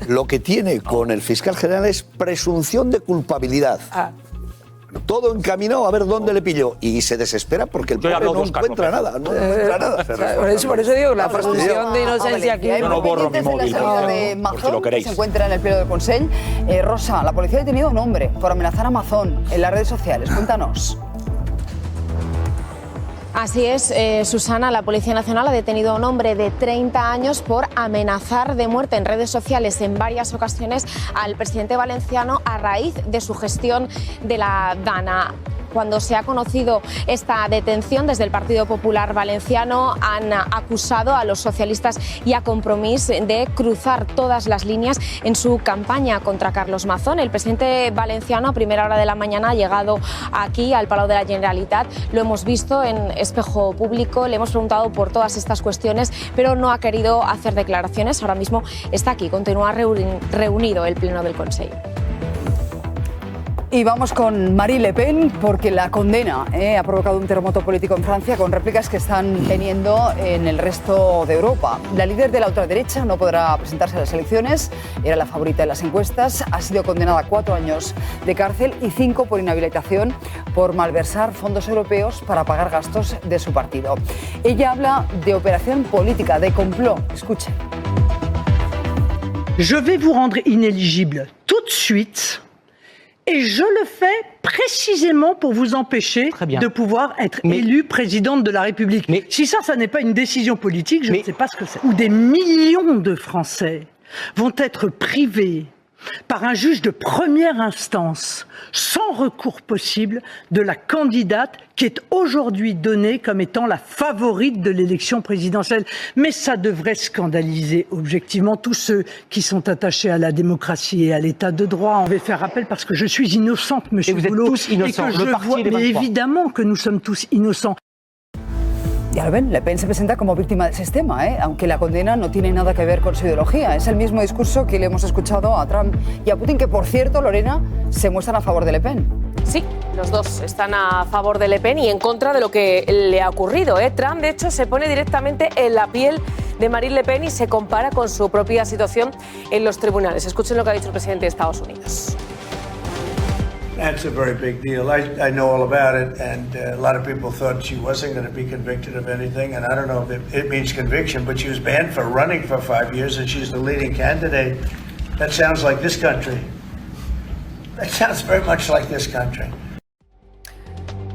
Speaker 3: lo que tiene con el fiscal general es presunción de culpabilidad. Todo encaminado a ver dónde le pilló y se desespera porque el pobre no encuentra nada.
Speaker 4: Por eso digo, la presunción de inocencia aquí.
Speaker 6: Yo no borro mi móvil,
Speaker 1: por si lo queréis. Se encuentra en el pleno del Consell. Rosa, la policía ha detenido a un hombre por amenazar a Amazon en las redes sociales. Cuéntanos.
Speaker 22: Así es, Susana, la Policía Nacional ha detenido a un hombre de 30 años por amenazar de muerte en redes sociales en varias ocasiones al presidente valenciano a raíz de su gestión de la DANA. Cuando se ha conocido esta detención desde el Partido Popular Valenciano han acusado a los socialistas y a Compromís de cruzar todas las líneas en su campaña contra Carlos Mazón. El presidente valenciano a primera hora de la mañana ha llegado aquí al Palau de la Generalitat. Lo hemos visto en espejo público, le hemos preguntado por todas estas cuestiones, pero no ha querido hacer declaraciones. Ahora mismo está aquí, continúa reunido el Pleno del Consejo.
Speaker 1: Y vamos con Marine Le Pen porque la condena ha provocado un terremoto político en Francia con réplicas que están teniendo en el resto de Europa. La líder de la ultraderecha no podrá presentarse a las elecciones, era la favorita en las encuestas, ha sido condenada a 4 años de cárcel y 5 por inhabilitación por malversar fondos europeos para pagar gastos de su partido. Ella habla de operación política, de complot. Escuchen.
Speaker 23: Je vais vous rendre inéligible tout de suite.
Speaker 9: Et je le fais précisément pour vous empêcher de pouvoir être élu présidente de la République. Mais si ça n'est pas une décision politique, je ne sais pas ce que c'est. Où des millions de Français vont être privés par un juge de première instance, sans recours possible, de la candidate qui est aujourd'hui donnée comme étant la favorite de l'élection présidentielle. Mais ça devrait scandaliser objectivement tous ceux qui sont attachés à la démocratie et à l'état de droit. On va faire appel parce que je suis innocente, monsieur Boulot.
Speaker 11: Vous êtes tous innocents,
Speaker 9: et que je vois, mais évidemment que nous sommes tous innocents.
Speaker 1: Ya lo ven, Le Pen se presenta como víctima del sistema, aunque la condena no tiene nada que ver con su ideología. Es el mismo discurso que le hemos escuchado a Trump y a Putin, que por cierto, Lorena, se muestran a favor de Le Pen.
Speaker 20: Sí, los dos están a favor de Le Pen y en contra de lo que le ha ocurrido. Trump, de hecho, se pone directamente en la piel de Marine Le Pen y se compara con su propia situación en los tribunales. Escuchen lo que ha dicho el presidente de Estados Unidos.
Speaker 5: That's a very big deal. I know all about it, and a lot of people thought she wasn't going to be convicted of anything, and I don't know if it means conviction, but she was banned for running for 5 years, and she's the leading candidate. That sounds like this country. That sounds very much like this country.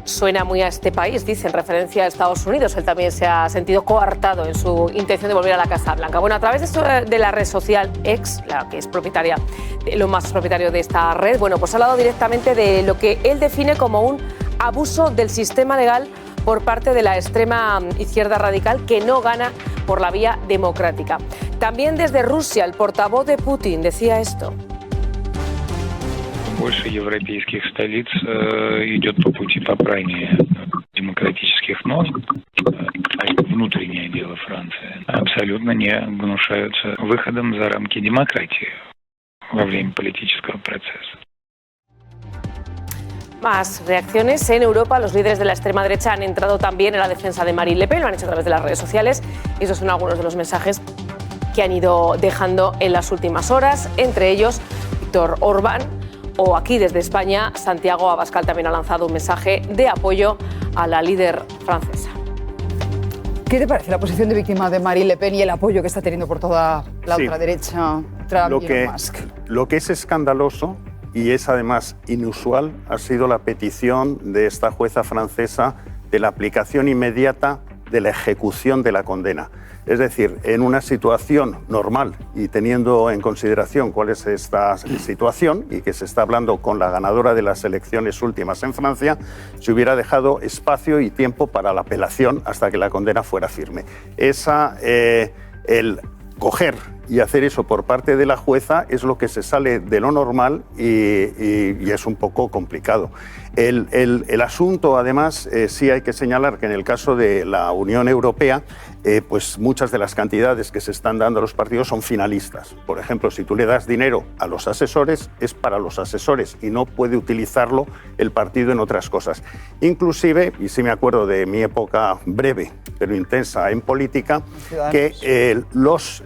Speaker 20: Suena muy a este país, dice, en referencia a Estados Unidos. Él también se ha sentido coartado en su intención de volver a la Casa Blanca. Bueno, a través de la red social X, la que es propietaria, lo más propietario de esta red, bueno, pues ha hablado directamente de lo que él define como un abuso del sistema legal por parte de la extrema izquierda radical que no gana por la vía democrática. También desde Rusia, el portavoz de Putin decía esto.
Speaker 7: Больше европейских столиц идет по пути попрания демократических норм, а внутреннее дело Франции абсолютно не гнушаются выходом за рамки демократии во время политического процесса.
Speaker 20: Más reacciones en Europa. Los líderes de la extrema derecha han entrado también en la defensa de Marine Le Pen, lo han hecho a través de las redes sociales. Y esos son algunos de los mensajes que han ido dejando en las últimas horas, entre ellos Víctor Orbán. O aquí desde España, Santiago Abascal también ha lanzado un mensaje de apoyo a la líder francesa.
Speaker 1: ¿Qué te parece la posición de víctima de Marine Le Pen y el apoyo que está teniendo por toda la ultraderecha Trump y Elon Musk?
Speaker 2: Lo que es escandaloso y es además inusual ha sido la petición de esta jueza francesa de la aplicación inmediata de la ejecución de la condena. Es decir, en una situación normal y teniendo en consideración cuál es esta situación y que se está hablando con la ganadora de las elecciones últimas en Francia, se hubiera dejado espacio y tiempo para la apelación hasta que la condena fuera firme. El coger y hacer eso por parte de la jueza es lo que se sale de lo normal y es un poco complicado. El asunto, además, sí hay que señalar que en el caso de la Unión Europea, pues muchas de las cantidades que se están dando a los partidos son finalistas. Por ejemplo, si tú le das dinero a los asesores, es para los asesores y no puede utilizarlo el partido en otras cosas. Inclusive, y sí me acuerdo de mi época breve, pero intensa en política, que los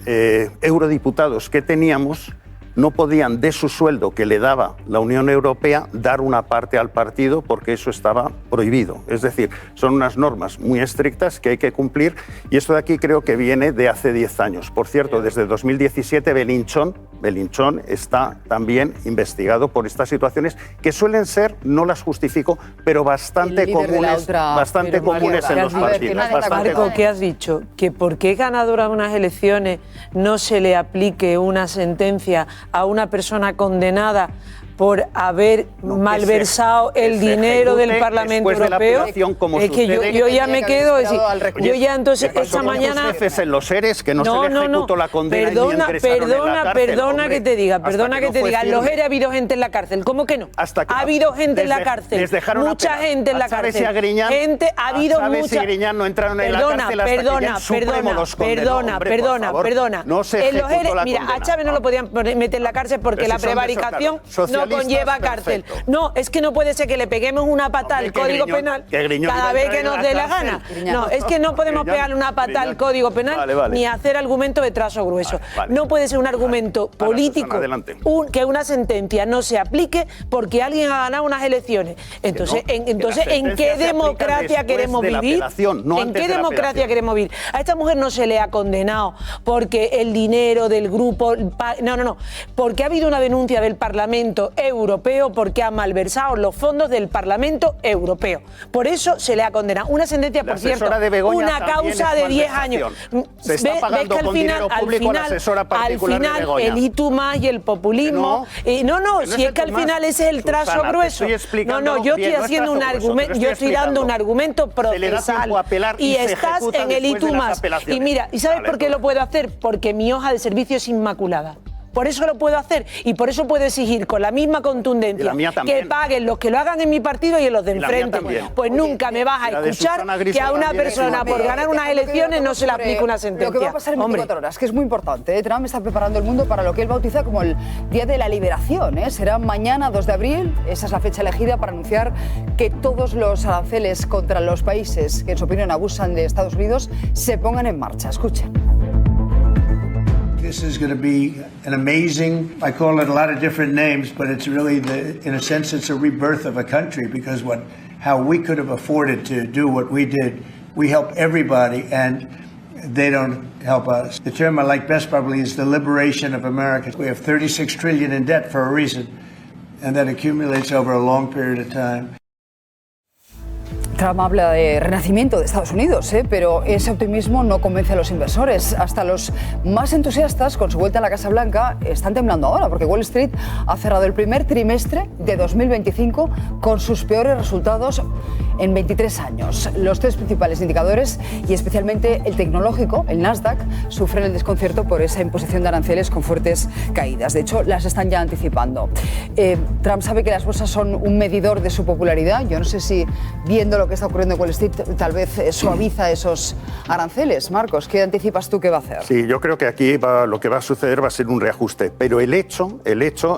Speaker 2: eurodiputados que teníamos no podían de su sueldo que le daba la Unión Europea dar una parte al partido porque eso estaba prohibido. Es decir, son unas normas muy estrictas que hay que cumplir y esto de aquí creo que viene de hace 10 años. Por cierto, desde 2017 Belinchón está también investigado por estas situaciones que suelen ser, no las justifico, pero bastante comunes en los partidos.
Speaker 4: Marco, ¿qué has dicho? Que porque es ganadora de unas elecciones no se le aplique una sentencia a una persona condenada por haber malversado el dinero del Parlamento Europeo.
Speaker 2: Es
Speaker 4: que yo ya me quedo, yo ya entonces esta mañana
Speaker 2: en los ERES que no se le ejecutó la condena
Speaker 4: perdona que te diga, en los ERES ha habido gente en la cárcel, ¿cómo que no? Ha habido gente en la cárcel, mucha gente en la cárcel, gente, ha habido mucha.
Speaker 2: No entraron en la cárcel
Speaker 4: perdona.
Speaker 2: No se ejecutó la
Speaker 4: mira, a Chávez no lo podían meter en la cárcel porque la prevaricación no conlleva cárcel. No, es que no puede ser que le peguemos una patada al Código Penal cada vez que nos dé la gana. No, es que no podemos pegarle una patada al Código Penal ni hacer argumento de trazo grueso. No puede ser un argumento político que una sentencia no se aplique porque alguien ha ganado unas elecciones. Entonces, ¿en qué democracia queremos vivir? ¿En qué democracia queremos vivir? A esta mujer no se le ha condenado porque el dinero del grupo... No, porque ha habido una denuncia del Parlamento Parlamento Europeo porque ha malversado los fondos del Parlamento Europeo. Por eso se le ha condenado. Una sentencia, por cierto, una causa de 10 años.
Speaker 2: Se está pagando con dinero público la asesora particular de Begoña.
Speaker 4: El y tú más y el populismo. Si es que al final ese es el trazo grueso. Yo estoy haciendo un argumento, yo estoy dando un argumento procesal. Y estás en el y tú más. Y mira, ¿y sabes por qué lo puedo hacer? Porque mi hoja de servicio es inmaculada. Por eso lo puedo hacer y por eso puedo exigir con la misma contundencia que paguen los que lo hagan en mi partido y en los de enfrente. Pues nunca me vas a escuchar que a una persona por ganar unas elecciones no se le aplique una sentencia.
Speaker 1: Lo que va a pasar en 24 horas, que es muy importante. Trump está preparando el mundo para lo que él bautiza como el Día de la Liberación. Será mañana, 2 de abril. Esa es la fecha elegida para anunciar que todos los aranceles contra los países que en su opinión abusan de Estados Unidos se pongan en marcha. Escuchen.
Speaker 5: This is going to be an amazing, I call it a lot of different names, but it's really, in a sense, it's a rebirth of a country because how we could have afforded to do what we did, we help everybody and they don't help us. The term I like best probably is the liberation of America. We have 36 trillion in debt for a reason, and that accumulates over a long period of time.
Speaker 1: Trump habla de renacimiento de Estados Unidos, pero ese optimismo no convence a los inversores. Hasta los más entusiastas, con su vuelta a la Casa Blanca, están temblando ahora, porque Wall Street ha cerrado el primer trimestre de 2025 con sus peores resultados en 23 años. Los 3 principales indicadores, y especialmente el tecnológico, el Nasdaq, sufren el desconcierto por esa imposición de aranceles con fuertes caídas. De hecho, las están ya anticipando. Trump sabe que las bolsas son un medidor de su popularidad. Yo no sé si, viendo lo que está ocurriendo en Wall Street, tal vez suaviza esos aranceles. Marcos, ¿qué anticipas tú que va a hacer?
Speaker 2: Sí, yo creo que aquí lo que va a suceder va a ser un reajuste. Pero el hecho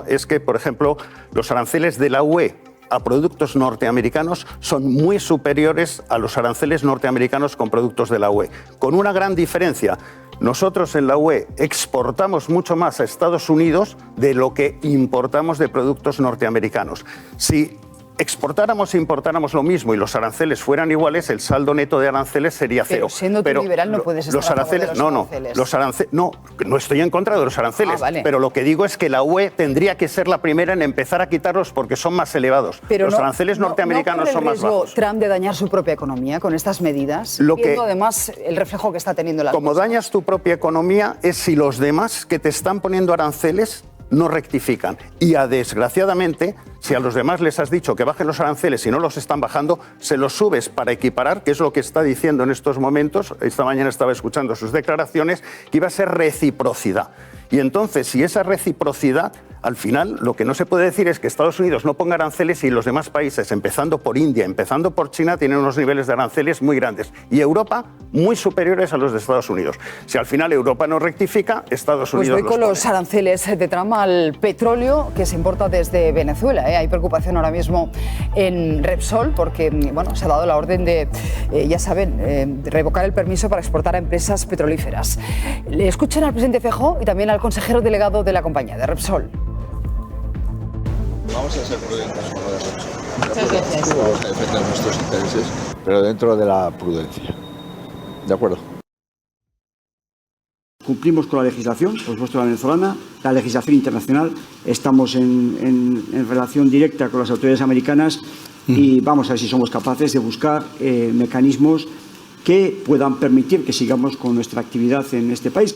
Speaker 2: es que, por ejemplo, los aranceles de la UE a productos norteamericanos son muy superiores a los aranceles norteamericanos con productos de la UE, con una gran diferencia. Nosotros en la UE exportamos mucho más a Estados Unidos de lo que importamos de productos norteamericanos. Si exportáramos e importáramos lo mismo y los aranceles fueran iguales, el saldo neto de aranceles sería cero.
Speaker 1: Pero siendo tú liberal no puedes estar
Speaker 2: los aranceles,
Speaker 1: a favor de los aranceles.
Speaker 2: No estoy en contra de los aranceles,
Speaker 1: vale.
Speaker 2: Pero lo que digo es que la UE tendría que ser la primera en empezar a quitarlos porque son más elevados.
Speaker 1: Pero
Speaker 2: los aranceles norteamericanos son más bajos.
Speaker 1: Trump de dañar su propia economía con estas medidas, viendo además el reflejo que está teniendo la
Speaker 2: Como dañas tu propia economía es si los demás que te están poniendo aranceles no rectifican. Y desgraciadamente, si a los demás les has dicho que bajen los aranceles y no los están bajando, se los subes para equiparar, que es lo que está diciendo en estos momentos. Esta mañana estaba escuchando sus declaraciones, que iba a ser reciprocidad. Y entonces, si esa reciprocidad, al final, lo que no se puede decir es que Estados Unidos no ponga aranceles y los demás países, empezando por India, empezando por China, tienen unos niveles de aranceles muy grandes. Y Europa, muy superiores a los de Estados Unidos. Si al final Europa no rectifica, Estados Unidos
Speaker 1: Pues voy con los aranceles de Trump al petróleo que se importa desde Venezuela. Hay preocupación ahora mismo en Repsol porque se ha dado la orden de, ya saben, de revocar el permiso para exportar a empresas petrolíferas. Le escuchan al presidente Feijóo y también al consejero delegado de la compañía, de Repsol.
Speaker 12: Vamos a ser prudentes con lo de Repsol. Muchas gracias. Vamos a defender nuestros intereses, pero dentro de la prudencia. ¿De acuerdo?
Speaker 13: Cumplimos con la legislación, por supuesto la venezolana, la legislación internacional. Estamos en relación directa con las autoridades americanas y vamos a ver si somos capaces de buscar mecanismos que puedan permitir que sigamos con nuestra actividad en este país.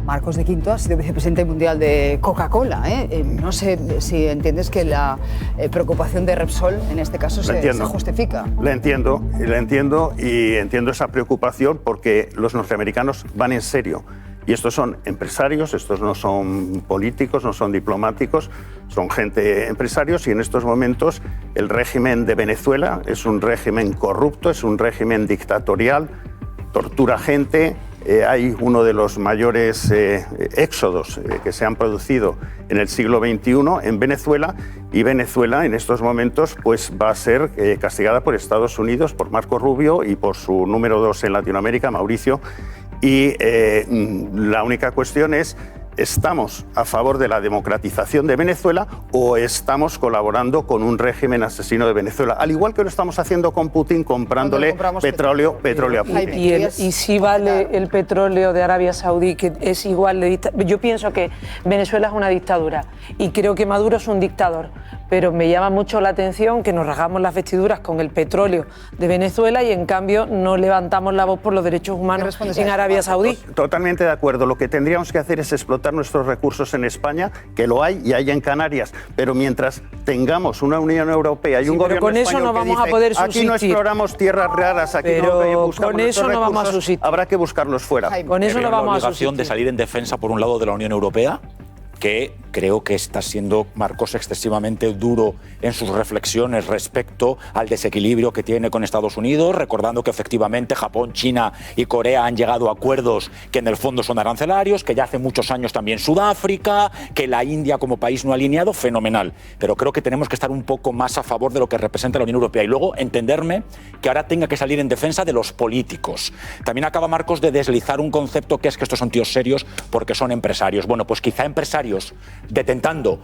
Speaker 1: Marcos de Quinto ha sido vicepresidente mundial de Coca-Cola. No sé si entiendes que la preocupación de Repsol en este caso se justifica.
Speaker 2: La entiendo y entiendo esa preocupación porque los norteamericanos van en serio. Y estos son empresarios, estos no son políticos, no son diplomáticos, son gente empresarios y en estos momentos el régimen de Venezuela es un régimen corrupto, es un régimen dictatorial, tortura gente. Hay uno de los mayores éxodos que se han producido en el siglo XXI en Venezuela y Venezuela en estos momentos pues, va a ser castigada por Estados Unidos, por Marco Rubio y por su número 2 en Latinoamérica, Mauricio. Y la única cuestión es ¿estamos a favor de la democratización de Venezuela o estamos colaborando con un régimen asesino de Venezuela? Al igual que lo estamos haciendo con Putin, comprándole petróleo a Putin.
Speaker 4: ¿Y si vale el petróleo de Arabia Saudí, que es igual de dictadura? Yo pienso que Venezuela es una dictadura y creo que Maduro es un dictador, pero me llama mucho la atención que nos rasgamos las vestiduras con el petróleo de Venezuela y en cambio no levantamos la voz por los derechos humanos en Arabia Saudí.
Speaker 2: Totalmente de acuerdo. Lo que tendríamos que hacer es explotar nuestros recursos en España, que lo hay y hay en Canarias, pero mientras tengamos una Unión Europea y un gobierno
Speaker 4: con eso
Speaker 2: español
Speaker 4: no vamos
Speaker 2: que dice,
Speaker 4: a poder
Speaker 2: aquí
Speaker 4: subsistir.
Speaker 2: no exploramos tierras raras, aquí no buscamos
Speaker 4: con eso no vamos a
Speaker 2: subsistir. Habrá que buscarlos fuera.
Speaker 4: Con eso no vamos a subsistir.
Speaker 6: La obligación de salir en defensa, por un lado, de la Unión Europea, que creo que está siendo Marcos excesivamente duro en sus reflexiones respecto al desequilibrio que tiene con Estados Unidos, recordando que efectivamente Japón, China y Corea han llegado a acuerdos que en el fondo son arancelarios, que ya hace muchos años también Sudáfrica, que la India como país no alineado, fenomenal. Pero creo que tenemos que estar un poco más a favor de lo que representa la Unión Europea y luego entenderme que ahora tenga que salir en defensa de los políticos. También acaba Marcos de deslizar un concepto que es que estos son tíos serios porque son empresarios. Bueno, pues quizá empresarios detentando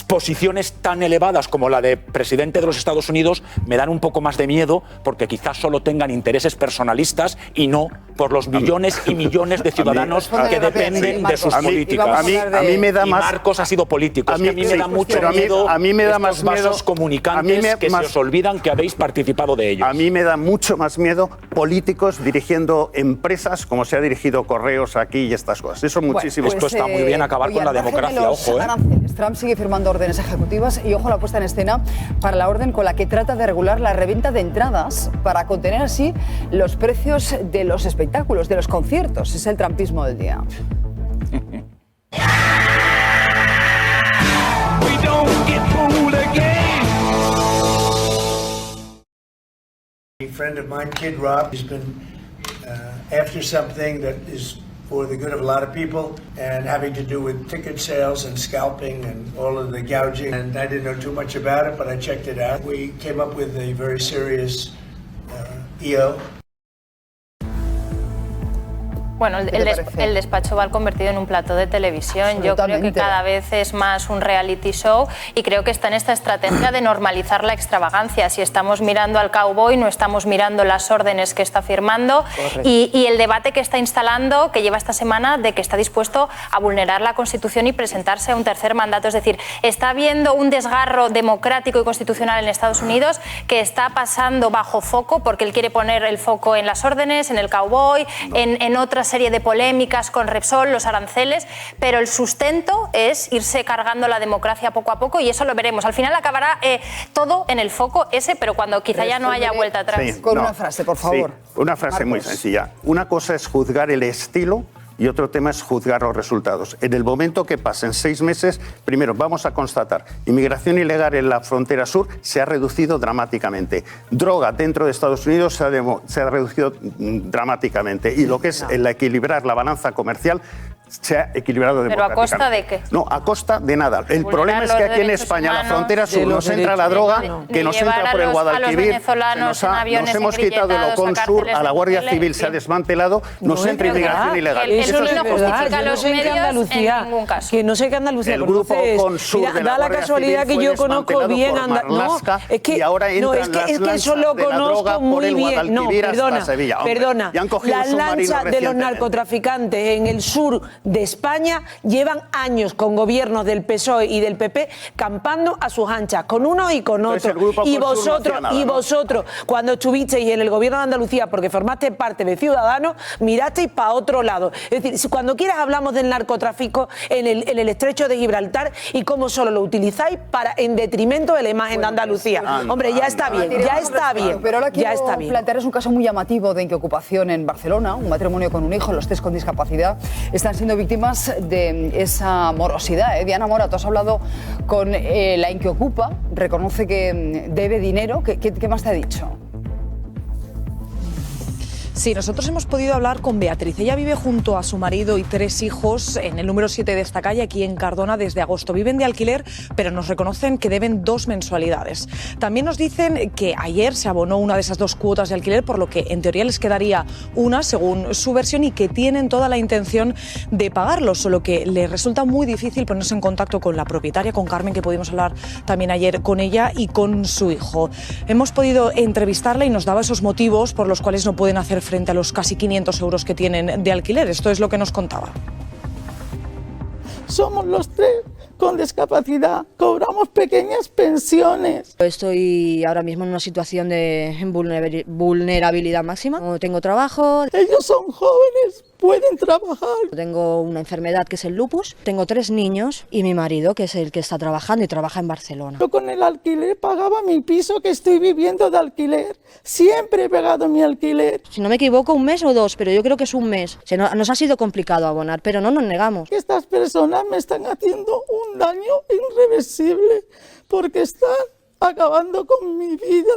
Speaker 6: posiciones tan elevadas como la de presidente de los Estados Unidos me dan un poco más de miedo porque quizás solo tengan intereses personalistas y no por los millones y millones de ciudadanos que dependen de sus políticas.
Speaker 2: A mí me da más...
Speaker 6: Marcos ha sido político. A mí me da mucho miedo estos vasos comunicantes que se os olvidan que habéis participado de ellos.
Speaker 2: A mí me da mucho más miedo políticos dirigiendo empresas como se ha dirigido Correos aquí y estas cosas. Eso muchísimo.
Speaker 6: Esto está muy bien, acabar con la democracia, ojo.
Speaker 1: Trump sigue firmando órdenes ejecutivas y ojo la puesta en escena para la orden con la que trata de regular la reventa de entradas para contener así los precios de los espectáculos, de los conciertos. Es el trumpismo del día.
Speaker 5: A friend of mine, Kid Rock, has been after something that is for the good of a lot of people and having to do with ticket sales and scalping and all of the gouging. And I didn't know too much about it, but I checked it out. We came up with a very serious EO.
Speaker 14: Bueno, el despacho Oval convertido en un plató de televisión. Yo creo que cada vez es más un reality show y creo que está en esta estrategia de normalizar la extravagancia. Si estamos mirando al cowboy, no estamos mirando las órdenes que está firmando y el debate que está instalando, que lleva esta semana, de que está dispuesto a vulnerar la Constitución y presentarse a un tercer mandato. Es decir, está habiendo un desgarro democrático y constitucional en Estados Unidos que está pasando bajo foco porque él quiere poner el foco en las órdenes, en el cowboy, en otras serie de polémicas con Repsol, los aranceles, pero el sustento es irse cargando la democracia poco a poco y eso lo veremos. Al final acabará todo en el foco ese, pero cuando quizá ya no haya vuelta atrás.
Speaker 2: Sí,
Speaker 1: con una frase, por favor.
Speaker 2: Sí, una frase muy sencilla. Una cosa es juzgar el estilo y otro tema es juzgar los resultados. En el momento que pasen 6 meses, primero vamos a constatar, inmigración ilegal en la frontera sur se ha reducido dramáticamente. Droga dentro de Estados Unidos se ha reducido dramáticamente. Y lo que es el equilibrar la balanza comercial se ha equilibrado democráticamente.
Speaker 14: ¿Pero a costa de qué?
Speaker 2: No, a costa de nada. El problema es que aquí en España, la frontera sur, nos entra la droga, que nos entra por el Guadalquivir, nos hemos quitado el Ocon Sur, a la Guardia Civil se ha desmantelado, nos entra inmigración ilegal.
Speaker 14: Eso no es verdad.
Speaker 4: No sé qué Andalucía, que no sé qué Andalucía.
Speaker 2: El grupo Ocon Sur de la
Speaker 4: da la casualidad que yo conozco bien
Speaker 2: Andalucía. Y ahora entran las lanchas de la droga por el Guadalquivir hasta Sevilla.
Speaker 4: Perdona, las lanchas de los narcotraficantes en el sur de España llevan años con gobiernos del PSOE y del PP campando a sus anchas, con unos y con otros. Y vosotros, cuando estuvisteis en el gobierno de Andalucía, porque formaste parte de Ciudadanos, mirasteis para otro lado. Es decir, si cuando quieras hablamos del narcotráfico en el estrecho de Gibraltar y cómo solo lo utilizáis en detrimento de la imagen de Andalucía. Hombre, ya está bien, ya está bien.
Speaker 1: Pero ahora quiero plantearos un caso muy llamativo de inquiocupación en Barcelona, un matrimonio con un hijo, los 3 con discapacidad, están siendo víctimas de esa morosidad. Diana Mora, tú has hablado con la inquiocupa, reconoce que debe dinero. ¿Qué más te ha dicho?
Speaker 15: Sí, nosotros hemos podido hablar con Beatriz. Ella vive junto a su marido y 3 hijos en el número 7 de esta calle, aquí en Cardona, desde agosto. Viven de alquiler, pero nos reconocen que deben 2 mensualidades. También nos dicen que ayer se abonó una de esas 2 cuotas de alquiler, por lo que en teoría les quedaría una, según su versión, y que tienen toda la intención de pagarlo, solo que les resulta muy difícil ponerse en contacto con la propietaria, con Carmen, que pudimos hablar también ayer con ella, y con su hijo. Hemos podido entrevistarla y nos daba esos motivos por los cuales no pueden hacer frente a los casi 500 euros que tienen de alquiler. Esto es lo que nos contaba.
Speaker 17: Somos los 3 con discapacidad, cobramos pequeñas pensiones.
Speaker 23: Estoy ahora mismo en una situación de vulnerabilidad máxima. No tengo trabajo.
Speaker 17: Ellos son jóvenes, pueden trabajar.
Speaker 23: Tengo una enfermedad que es el lupus, tengo 3 niños y mi marido, que es el que está trabajando y trabaja en Barcelona.
Speaker 17: Yo con el alquiler pagaba mi piso, que estoy viviendo de alquiler. Siempre he pagado mi alquiler.
Speaker 23: Si no me equivoco, 1 mes o 2, pero yo creo que es 1 mes. Nos ha sido complicado abonar, pero no nos negamos.
Speaker 17: Estas personas me están haciendo un daño irreversible porque están acabando con mi vida.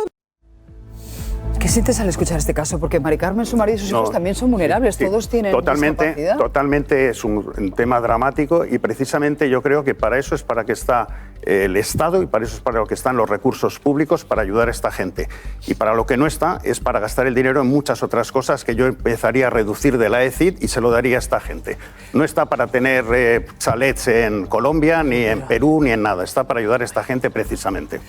Speaker 1: ¿Qué sientes al escuchar este caso? Porque Mari Carmen, su marido y sus hijos también son vulnerables,
Speaker 2: sí,
Speaker 1: todos tienen discapacidad.
Speaker 2: Totalmente es un tema dramático y precisamente yo creo que para eso es para que está el Estado y para eso es para lo que están los recursos públicos, para ayudar a esta gente. Y para lo que no está es para gastar el dinero en muchas otras cosas que yo empezaría a reducir de la ECID y se lo daría a esta gente. No está para tener chalets en Colombia, ni en Perú, ni en nada. Está para ayudar a esta gente precisamente.